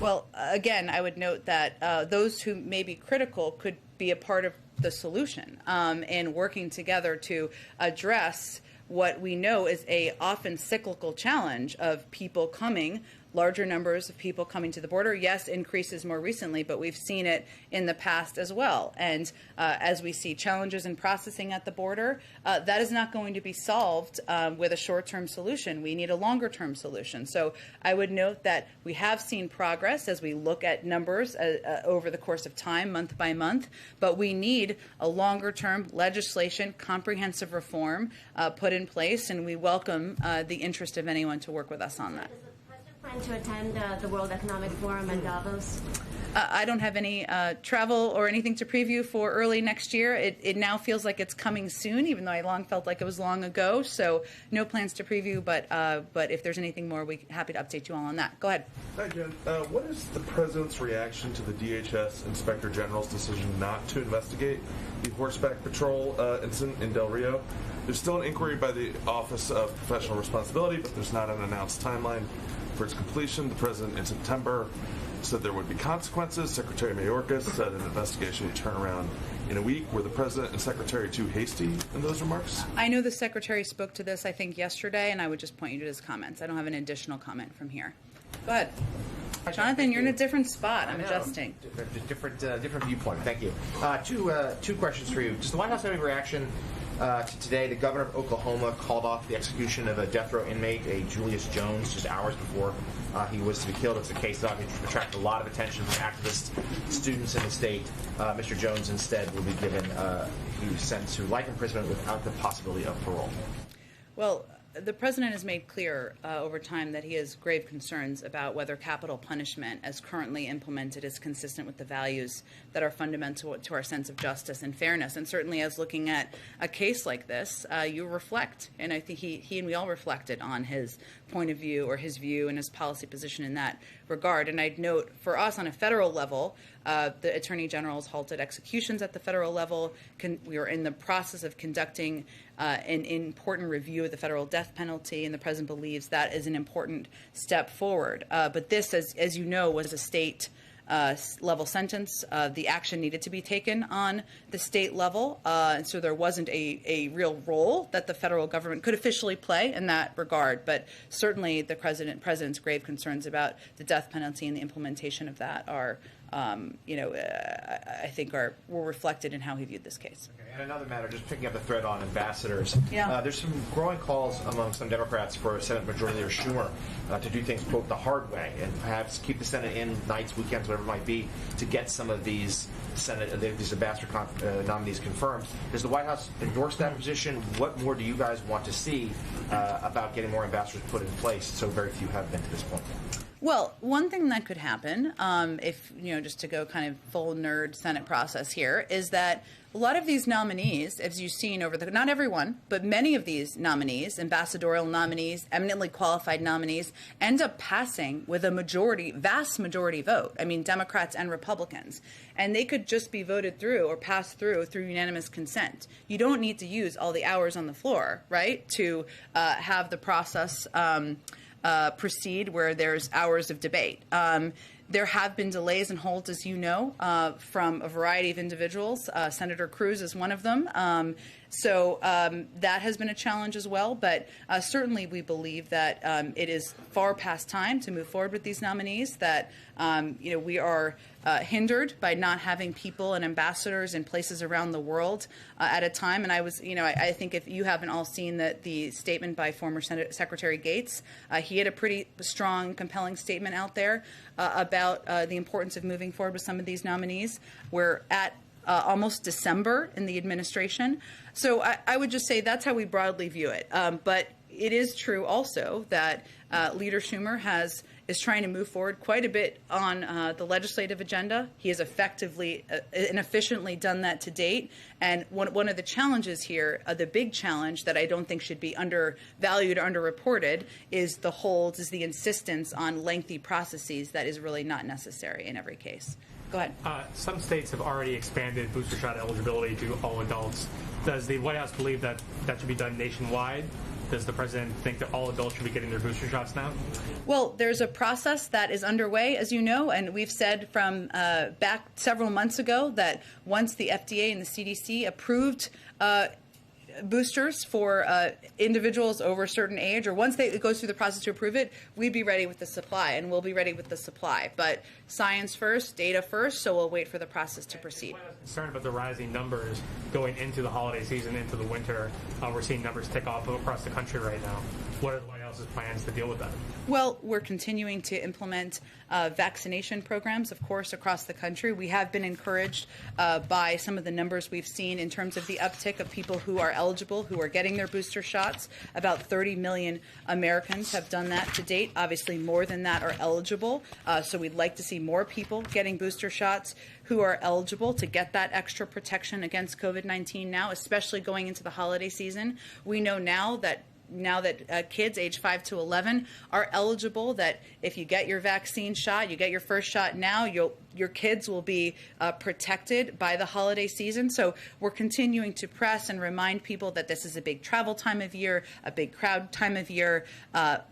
Well, again, I would note that those who may be critical could be a part of the solution in working together to address what we know is a often cyclical challenge of people coming, larger numbers of people coming to the border. Yes, increases more recently, but we've seen it in the past as well. And as we see challenges in processing at the border, that is not going to be solved with a short-term solution. We need a longer-term solution. So I would note that we have seen progress as we look at numbers over the course of time, month by month, but we need a longer-term legislation, comprehensive reform put in place, and we welcome the interest of anyone to work with us on that. Plan to attend the World Economic Forum in Davos? I don't have any travel or anything to preview for early next year. It now feels like it's coming soon, even though I long felt like it was long ago. So no plans to preview, but if there's anything more, we're happy to update you all on that. Go ahead. Hi, Jen. What is the president's reaction to the DHS Inspector General's decision not to investigate the horseback patrol incident in Del Rio? There's still an inquiry by the Office of Professional Responsibility, but there's not an announced timeline for its completion. The president in September said there would be consequences. Secretary Mayorkas said an investigation would turn around in a week. Were the president and secretary too hasty in those remarks? I know the secretary spoke to this, I think, yesterday, and I would just point you to his comments. I don't have an additional comment from here. Go ahead. Jonathan, you're in a different spot. I'm adjusting. Different viewpoint. Thank you. Two questions for you. Does the White House have any reaction to today? The governor of Oklahoma called off the execution of a death row inmate, a Julius Jones, just hours before he was to be killed. It's a case that attracted a lot of attention from activists, students in the state. Mr. Jones instead will be given, he was sentenced to life imprisonment without the possibility of parole. Well, the president has made clear over time that he has grave concerns about whether capital punishment, as currently implemented, is consistent with the values that are fundamental to our sense of justice and fairness. And certainly, as looking at a case like this, you reflect, and I think he and we all reflected on his point of view or his view and his policy position in that regard. And I'd note, for us on a federal level, the Attorney General has halted executions at the federal level. We are in the process of conducting an important review of the federal death penalty, and the president believes that is an important step forward. But this, as you know, was a state level sentence. The action needed to be taken on the state level, and so there wasn't a real role that the federal government could officially play in that regard. But certainly the president's grave concerns about the death penalty and the implementation of that are, I think were reflected in how he viewed this case. Okay. And another matter, just picking up the thread on ambassadors. Yeah. There's some growing calls among some Democrats for Senate Majority Leader Schumer to do things, quote, the hard way, and perhaps keep the Senate in nights, weekends, whatever it might be, to get some of these these ambassador nominees confirmed. Does the White House endorse that position? What more do you guys want to see about getting more ambassadors put in place? So very few have been to this point. Well, one thing that could happen, if, just to go kind of full nerd Senate process here, is that a lot of these nominees, as you've seen not everyone, but many of these nominees, ambassadorial nominees, eminently qualified nominees, end up passing with a vast majority vote. I mean, Democrats and Republicans. And they could just be voted through or passed through unanimous consent. You don't need to use all the hours on the floor, right, to have the process proceed where there's hours of debate. There have been delays and holds, as you know, from a variety of individuals. Senator Cruz is one of them. So that has been a challenge as well. But certainly we believe that it is far past time to move forward with these nominees, that we are hindered by not having people and ambassadors in places around the world at a time. And I think if you haven't all seen the statement by former Secretary Gates, he had a pretty strong, compelling statement out there about the importance of moving forward with some of these nominees. We're at almost December in the administration. So I would just say that's how we broadly view it. But it is true also that Leader Schumer is trying to move forward quite a bit on the legislative agenda. He has effectively and efficiently done that to date. And one of the challenges here, the big challenge that I don't think should be undervalued or underreported, is the insistence on lengthy processes that is really not necessary in every case. Go ahead. Some states have already expanded booster shot eligibility to all adults. Does the White House believe that should be done nationwide? Does the president think that all adults should be getting their booster shots now? Well, there's a process that is underway, as you know, and we've said from back several months ago that once the FDA and the CDC approved boosters for individuals over a certain age, or once it goes through the process to approve it, we'd be ready with the supply, and we'll be ready with the supply. But science first, data first, so we'll wait for the process to proceed. I'm concerned about the rising numbers going into the holiday season, into the winter. We're seeing numbers tick off across the country right now. What are the White House's plans to deal with that? Well, we're continuing to implement vaccination programs, of course, across the country. We have been encouraged by some of the numbers we've seen in terms of the uptick of people who are eligible, who are getting their booster shots. About 30 million Americans have done that to date. Obviously, more than that are eligible. So we'd like to see more people getting booster shots who are eligible to get that extra protection against COVID-19 now, especially going into the holiday season. We know now that kids age 5 to 11 are eligible, that if you get your vaccine shot, you get your first shot now, your kids will be protected by the holiday season. So we're continuing to press and remind people that this is a big travel time of year, a big crowd time of year,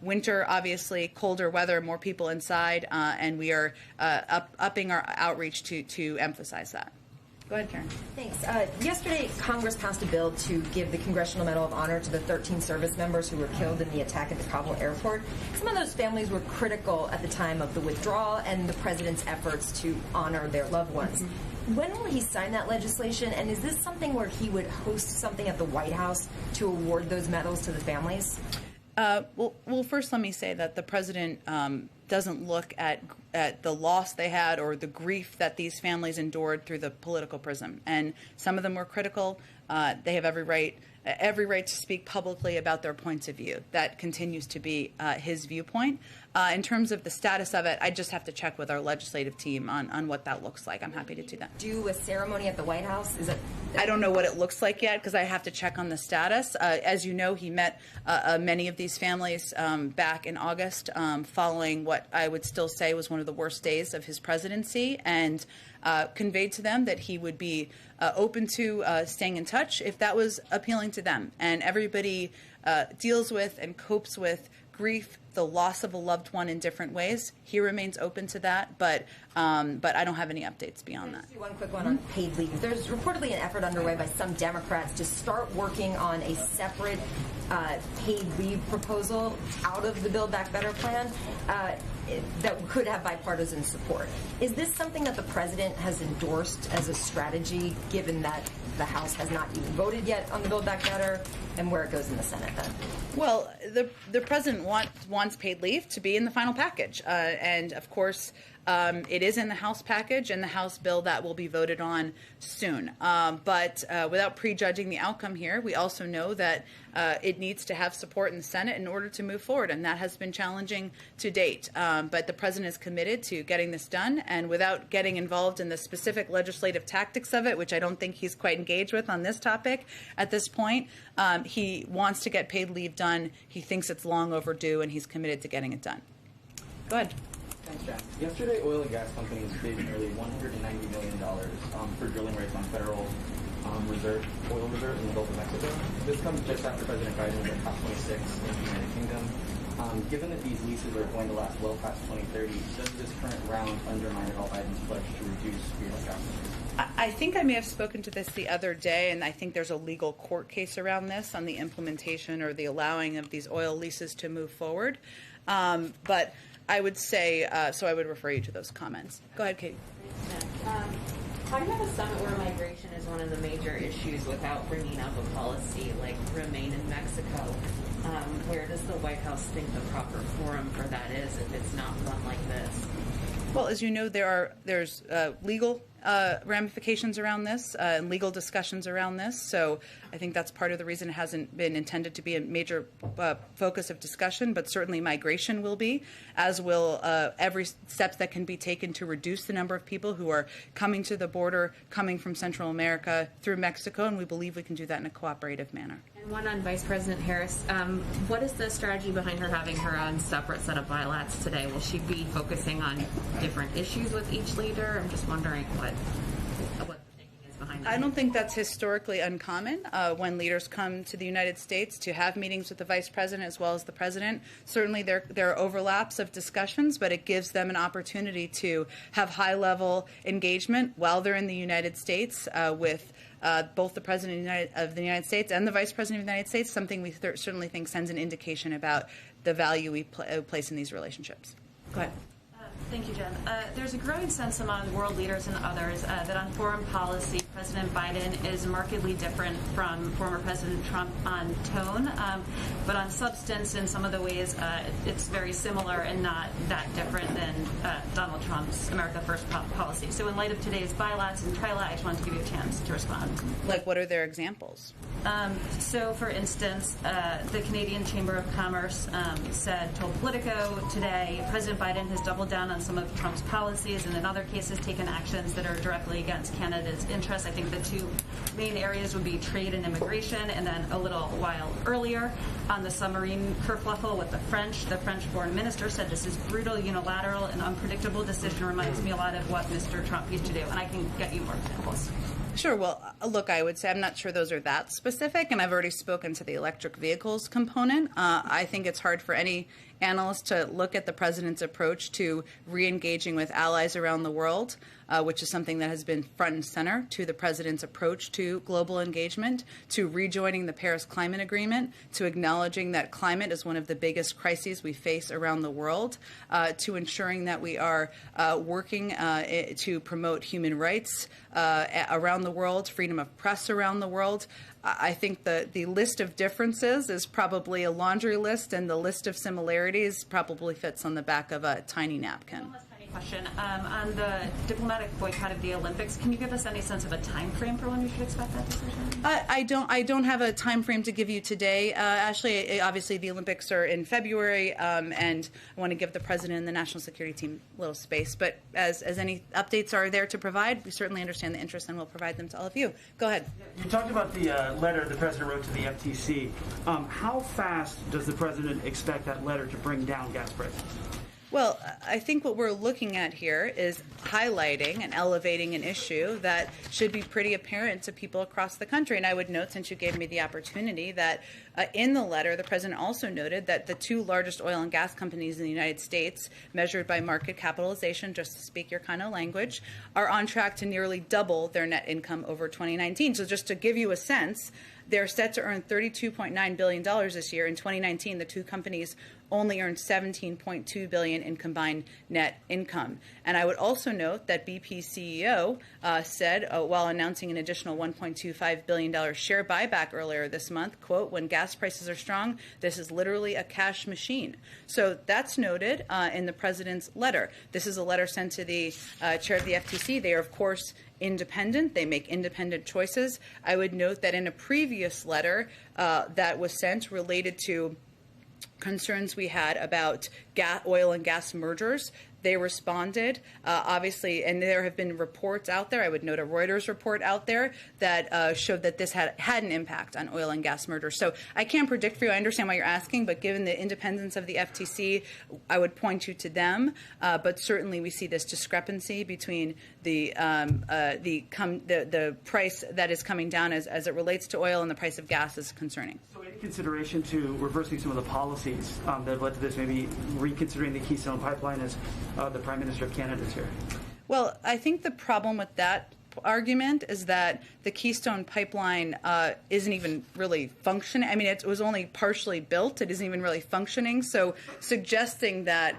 winter, obviously, colder weather, more people inside, and we are upping our outreach to emphasize that. Go ahead, Karen. Thanks. Yesterday, Congress passed a bill to give the Congressional Medal of Honor to the 13 service members who were killed in the attack at the Kabul airport. Some of those families were critical at the time of the withdrawal and the president's efforts to honor their loved ones. Mm-hmm. When will he sign that legislation, and is this something where he would host something at the White House to award those medals to the families? Well, first let me say that the president doesn't look at the loss they had or the grief that these families endured through the political prism. And some of them were critical. They have every right to speak publicly about their points of view. That continues to be his viewpoint. In terms of the status of it, I just have to check with our legislative team on what that looks like. I'm happy to do that. Do a ceremony at the White House? I don't know what it looks like yet because I have to check on the status. As you know, he met many of these families back in August following what I would still say was one of the worst days of his presidency, and conveyed to them that he would be open to staying in touch if that was appealing to them. And everybody deals with and copes with grief, the loss of a loved one in different ways. He remains open to that, but I don't have any updates beyond that. One quick one on paid leave. There's reportedly an effort underway by some Democrats to start working on a separate paid leave proposal out of the Build Back Better plan that could have bipartisan support. Is this something that the president has endorsed as a strategy, given that the House has not even voted yet on the Build Back Better, and where it goes in the Senate then? Well, the president wants paid leave to be in the final package. And of course, It is in the House package and the House bill that will be voted on soon. But without prejudging the outcome here, we also know that it needs to have support in the Senate in order to move forward, and that has been challenging to date. But the president is committed to getting this done, and without getting involved in the specific legislative tactics of it, which I don't think he's quite engaged with on this topic at this point, he wants to get paid leave done. He thinks it's long overdue, and he's committed to getting it done. Go ahead. Thanks, Jen. Yesterday, oil and gas companies bid nearly $190 million for drilling rights on federal oil reserves in the Gulf of Mexico. This comes just after President Biden was at COP26 in the United Kingdom. Given that these leases are going to last well past 2030, does this current round undermine at all Biden's pledge to reduce greenhouse gas emissions? I think I may have spoken to this the other day, and I think there's a legal court case around this on the implementation or the allowing of these oil leases to move forward. But I would say, so I would refer you to those comments. Go ahead, Katie. How do you have a summit where migration is one of the major issues without bringing up a policy like remain in Mexico? Where does the White House think the proper forum for that is if it's not one like this? Well, as you know, there's legal ramifications around this and legal discussions around this. So I think that's part of the reason it hasn't been intended to be a major focus of discussion, but certainly migration will be, as will every step that can be taken to reduce the number of people who are coming to the border, coming from Central America through Mexico, and we believe we can do that in a cooperative manner. And one on Vice President Harris. What is the strategy behind her having her own separate set of bilats today? Will she be focusing on different issues with each leader? I'm just wondering what the thinking is behind that. I don't think that's historically uncommon when leaders come to the United States to have meetings with the Vice President as well as the President. Certainly there are overlaps of discussions, but it gives them an opportunity to have high-level engagement while they're in the United States with both the President of the United States and the Vice President of the United States, something we certainly think sends an indication about the value we place in these relationships. Go ahead. Thank you, Jen. There's a growing sense among world leaders and others that on foreign policy, President Biden is markedly different from former President Trump on tone, but on substance, in some of the ways, it's very similar and not that different than Donald Trump's America First policy. So in light of today's bilats and trilat, I just wanted to give you a chance to respond. Like, what are their examples? So, for instance, the Canadian Chamber of Commerce told Politico today, President Biden has doubled down on some of Trump's policies and in other cases taken actions that are directly against Canada's interests. I think the two main areas would be trade and immigration, and then a little while earlier on the submarine kerfuffle with the French foreign minister said this is brutal, unilateral, and unpredictable decision reminds me a lot of what Mr. Trump used to do, and I can get you more examples. Sure. Well, look, I would say I'm not sure those are that specific, and I've already spoken to the electric vehicles component. I think it's hard for any analyst to look at the president's approach to re-engaging with allies around the world, which is something that has been front and center to the president's approach to global engagement, to rejoining the Paris Climate Agreement, to acknowledging that climate is one of the biggest crises we face around the world, to ensuring that we are working to promote human rights around the world, freedom of press around the world. I think the list of differences is probably a laundry list, and the list of similarities probably fits on the back of a tiny napkin. One last tiny question. On the diplomatic boycott of the Olympics, can you give us any sense of a time frame for when we should expect that decision? I don't have a time frame to give you today. Ashley, obviously the Olympics are in February, and I want to give the president and the national security team a little space. But as any updates are there to provide, we certainly understand the interest and we'll provide them to all of you. Go ahead. You talked about the letter the president wrote to the FTC. How fast does the president expect that letter to bring down gas prices? Well, I think what we're looking at here is highlighting and elevating an issue that should be pretty apparent to people across the country. And I would note, since you gave me the opportunity, that in the letter, the president also noted that the two largest oil and gas companies in the United States, measured by market capitalization, just to speak your kind of language, are on track to nearly double their net income over 2019. So just to give you a sense, They're set to earn $32.9 billion this year. In 2019, the two companies only earned $17.2 billion in combined net income. And I would also note that BP's CEO said, while announcing an additional $1.25 billion share buyback earlier this month, quote, "When gas prices are strong, this is literally a cash machine." So that's noted in the president's letter. This is a letter sent to the chair of the FTC. They are, of course, independent. They make independent choices. I would note that in a previous letter that was sent related to concerns we had about oil and gas mergers, they responded, obviously, and there have been reports out there. I would note a Reuters report out there that showed that this had an impact on oil and gas mergers. So I can't predict for you. I understand why you're asking, but given the independence of the FTC, I would point you to them. But certainly we see this discrepancy between the price that is coming down as it relates to oil and the price of gas is concerning. So any consideration to reversing some of the policies that have led to this, maybe reconsidering the Keystone Pipeline as the Prime Minister of Canada is here? Well, I think the problem with that argument is that the Keystone Pipeline isn't even really functioning. I mean, it was only partially built. It isn't even really functioning. So suggesting that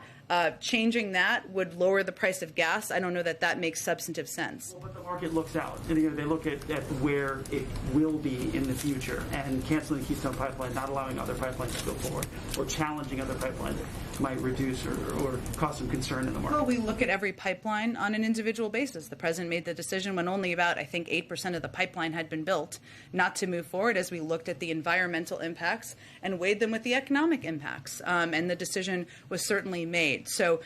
changing that would lower the price of gas, I don't know that that makes substantive sense. Well, but the market looks out. And, they look at where it will be in the future, and canceling the Keystone Pipeline, not allowing other pipelines to go forward, or challenging other pipelines that might reduce or cause some concern in the market. Well, we look at every pipeline on an individual basis. The president made the decision when only about, I think, 8% of the pipeline had been built not to move forward as we looked at the environmental impacts and weighed them with the economic impacts. And the decision was certainly made. So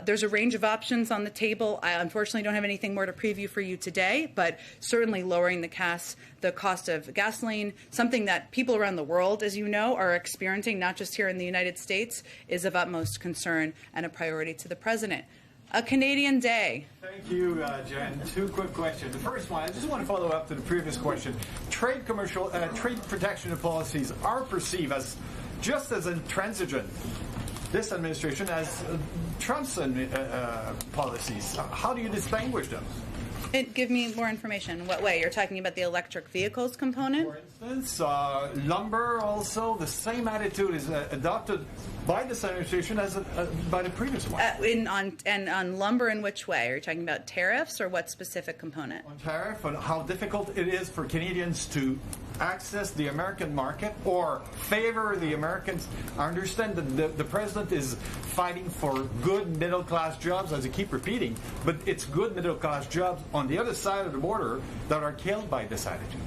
there's a range of options on the table. I unfortunately don't have anything more to preview for you today, but certainly lowering the cost of gasoline, something that people around the world, as you know, are experiencing, not just here in the United States, is of utmost concern and a priority to the president. A Canadian day. Thank you, Jen. Two quick questions. The first one, I just want to follow up to the previous question. Trade protection policies are perceived as just as intransigent, this administration, as Trump's policies. How do you distinguish them? Give me more information. In what way? You're talking about the electric vehicles component? For instance, lumber also, the same attitude is adopted by this administration as by the previous one. On lumber, in which way? Are you talking about tariffs or what specific component? On tariff, and how difficult it is for Canadians to access the American market or favor the Americans. I understand that the president is fighting for good middle-class jobs, as I keep repeating, but it's good middle-class jobs on the other side of the border that are killed by this attitude.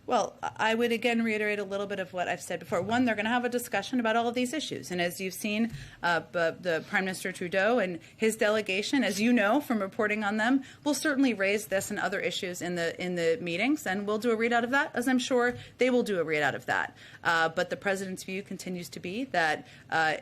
Well, I would again reiterate a little bit of what I've said before. One, they're going to have a discussion about all of these issues. And as you've seen, the Prime Minister Trudeau and his delegation, as you know from reporting on them, will certainly raise this and other issues in the meetings. And we'll do a readout of that, as I'm sure they will do a readout of that. But the President's view continues to be that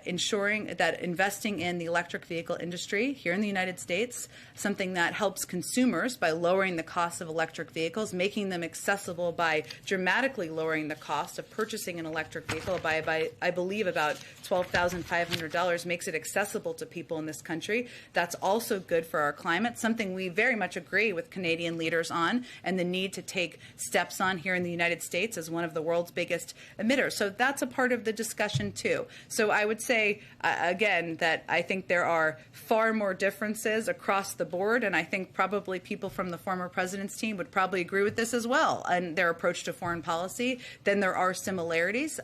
ensuring that investing in the electric vehicle industry here in the United States, something that helps consumers by lowering the cost of electric vehicles, making them accessible by dramatically lowering the cost of purchasing an electric vehicle by I believe, about $12,500, makes it accessible to people in this country. That's also good for our climate, something we very much agree with Canadian leaders on, and the need to take steps on here in the United States as one of the world's biggest emitters. So that's a part of the discussion, too. So I would say, again, that I think there are far more differences across the board, and I think probably people from the former president's team would probably agree with this as well, and their approach to foreign policy. Then there are similarities,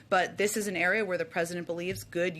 but this is an area where the president believes good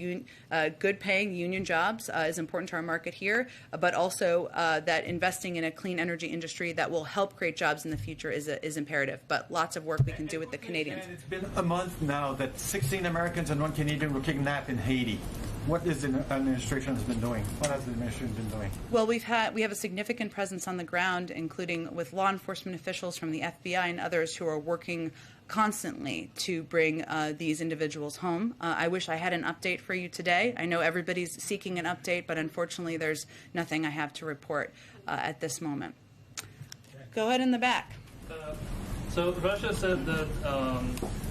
paying union jobs is important to our market here, but also that investing in a clean energy industry that will help create jobs in the future is imperative. But lots of work we can do with the Canadians. And it's been a month now that 16 Americans and 1 Canadian were kidnapped in Haiti. What is the administration has been doing? What has the administration been doing? Well, we have a significant presence on the ground, including with law enforcement officials from the FBI and others who are working constantly to bring these individuals home. I wish I had an update for you today. I know everybody's seeking an update, but unfortunately there's nothing I have to report at this moment. Go ahead in the back. So Russia said that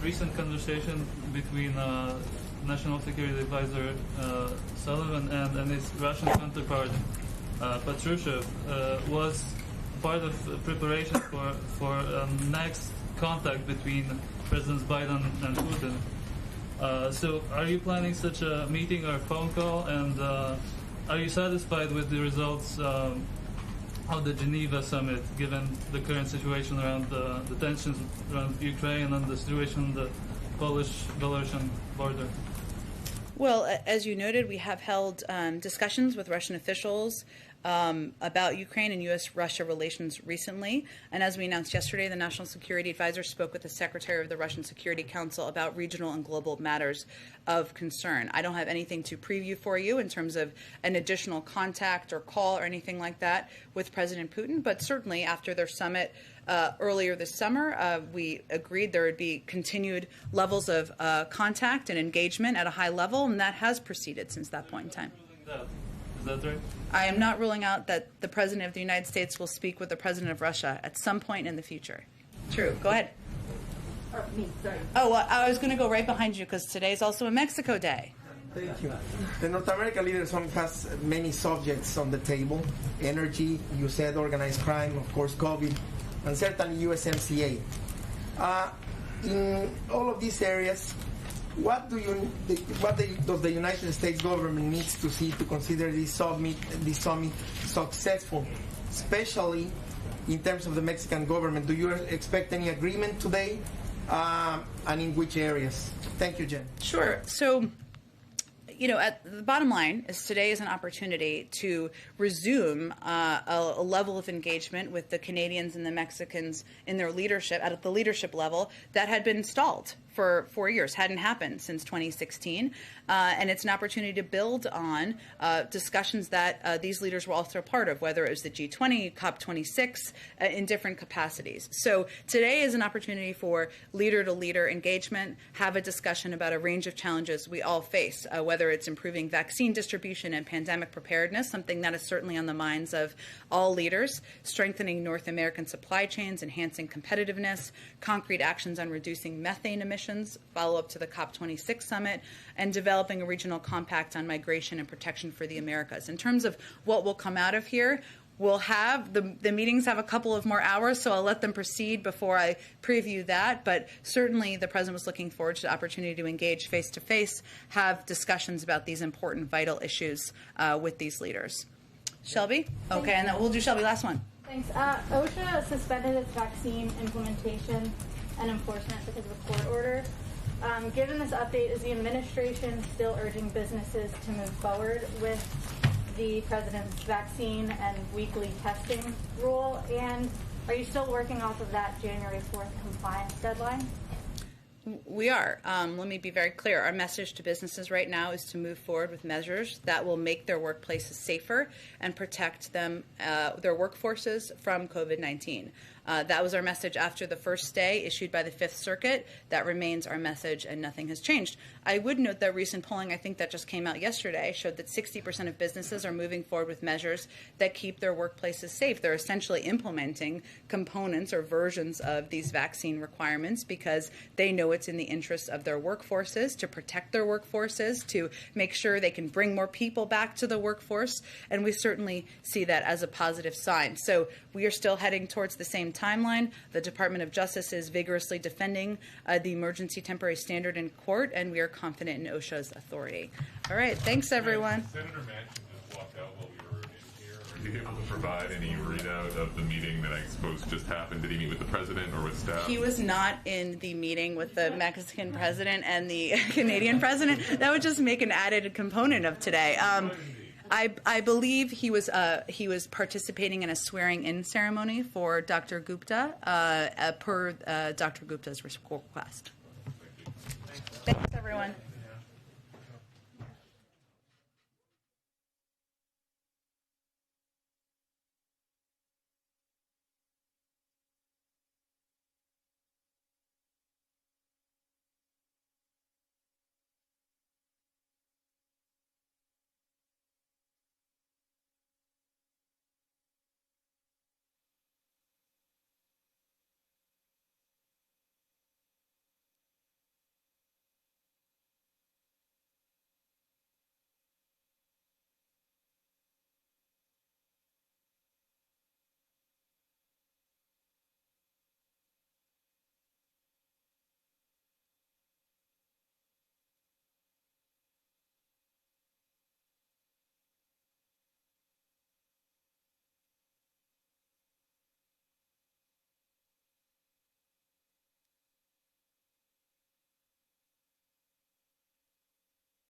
recent conversation between National Security Advisor Sullivan and his Russian counterpart Patrushev was part of the preparation for next contact between Presidents Biden and Putin. So are you planning such a meeting or a phone call, and are you satisfied with the results of the Geneva summit, given the current situation around the tensions around Ukraine and the situation on the Polish-Belarusian border? Well, as you noted, we have held discussions with Russian officials about Ukraine and U.S.-Russia relations recently. And as we announced yesterday, the National Security Advisor spoke with the Secretary of the Russian Security Council about regional and global matters of concern. I don't have anything to preview for you in terms of an additional contact or call or anything like that with President Putin, but certainly after their summit earlier this summer, we agreed there would be continued levels of contact and engagement at a high level, and that has proceeded since that point in time. Is that right? I am not ruling out that the President of the United States will speak with the President of Russia at some point in the future. True. Go ahead. Oh, well, I was going to go right behind you because today is also a Mexico Day. Thank you. The North American Leaders Summit has many subjects on the table. Energy, you said organized crime, of course COVID, and certainly USMCA. In all of these areas, what does the United States government needs to see to consider this summit successful, especially in terms of the Mexican government? Do you expect any agreement today, and in which areas? Thank you, Jen. Sure. So, you know, at the bottom line is today is an opportunity to resume a level of engagement with the Canadians and the Mexicans in their leadership, at the leadership level, that had been stalled for 4 years, hadn't happened since 2016. And it's an opportunity to build on discussions that these leaders were also a part of, whether it was the G20, COP26, in different capacities. So today is an opportunity for leader-to-leader engagement, have a discussion about a range of challenges we all face, whether it's improving vaccine distribution and pandemic preparedness, something that is certainly on the minds of all leaders, strengthening North American supply chains, enhancing competitiveness, concrete actions on reducing methane emissions, follow-up to the COP26 summit, and developing a regional compact on migration and protection for the Americas. In terms of what will come out of here, we'll have, the meetings have a couple of more hours, so I'll let them proceed before I preview that. But certainly the President was looking forward to the opportunity to engage face-to-face, have discussions about these important, vital issues with these leaders. Shelby? Okay, and then we'll do Shelby, last one. Thanks. OSHA suspended its vaccine implementation and enforcement because of a court order. Given this update, is the administration still urging businesses to move forward with the president's vaccine and weekly testing rule? And are you still working off of that January 4th compliance deadline? We are. Let me be very clear. Our message to businesses right now is to move forward with measures that will make their workplaces safer and protect them, their workforces from COVID-19. That was our message after the first stay issued by the Fifth Circuit. That remains our message, and nothing has changed. I would note that recent polling, I think that just came out yesterday, showed that 60% of businesses are moving forward with measures that keep their workplaces safe. They're essentially implementing components or versions of these vaccine requirements because they know it's in the interests of their workforces, to protect their workforces, to make sure they can bring more people back to the workforce, and we certainly see that as a positive sign. So we are still heading towards the same timeline. The Department of Justice is vigorously defending the emergency temporary standard in court, and we are confident in OSHA's authority. All right, thanks everyone. Senator Manchin just walked out while we were in here. Are you able to provide any readout of the meeting that I suppose just happened? Did he meet with the president or with staff? He was not in the meeting with the Mexican president and the Canadian president. That would just make an added component of today. I believe he was participating in a swearing-in ceremony for Dr. Gupta per Dr. Gupta's request. Thanks, everyone.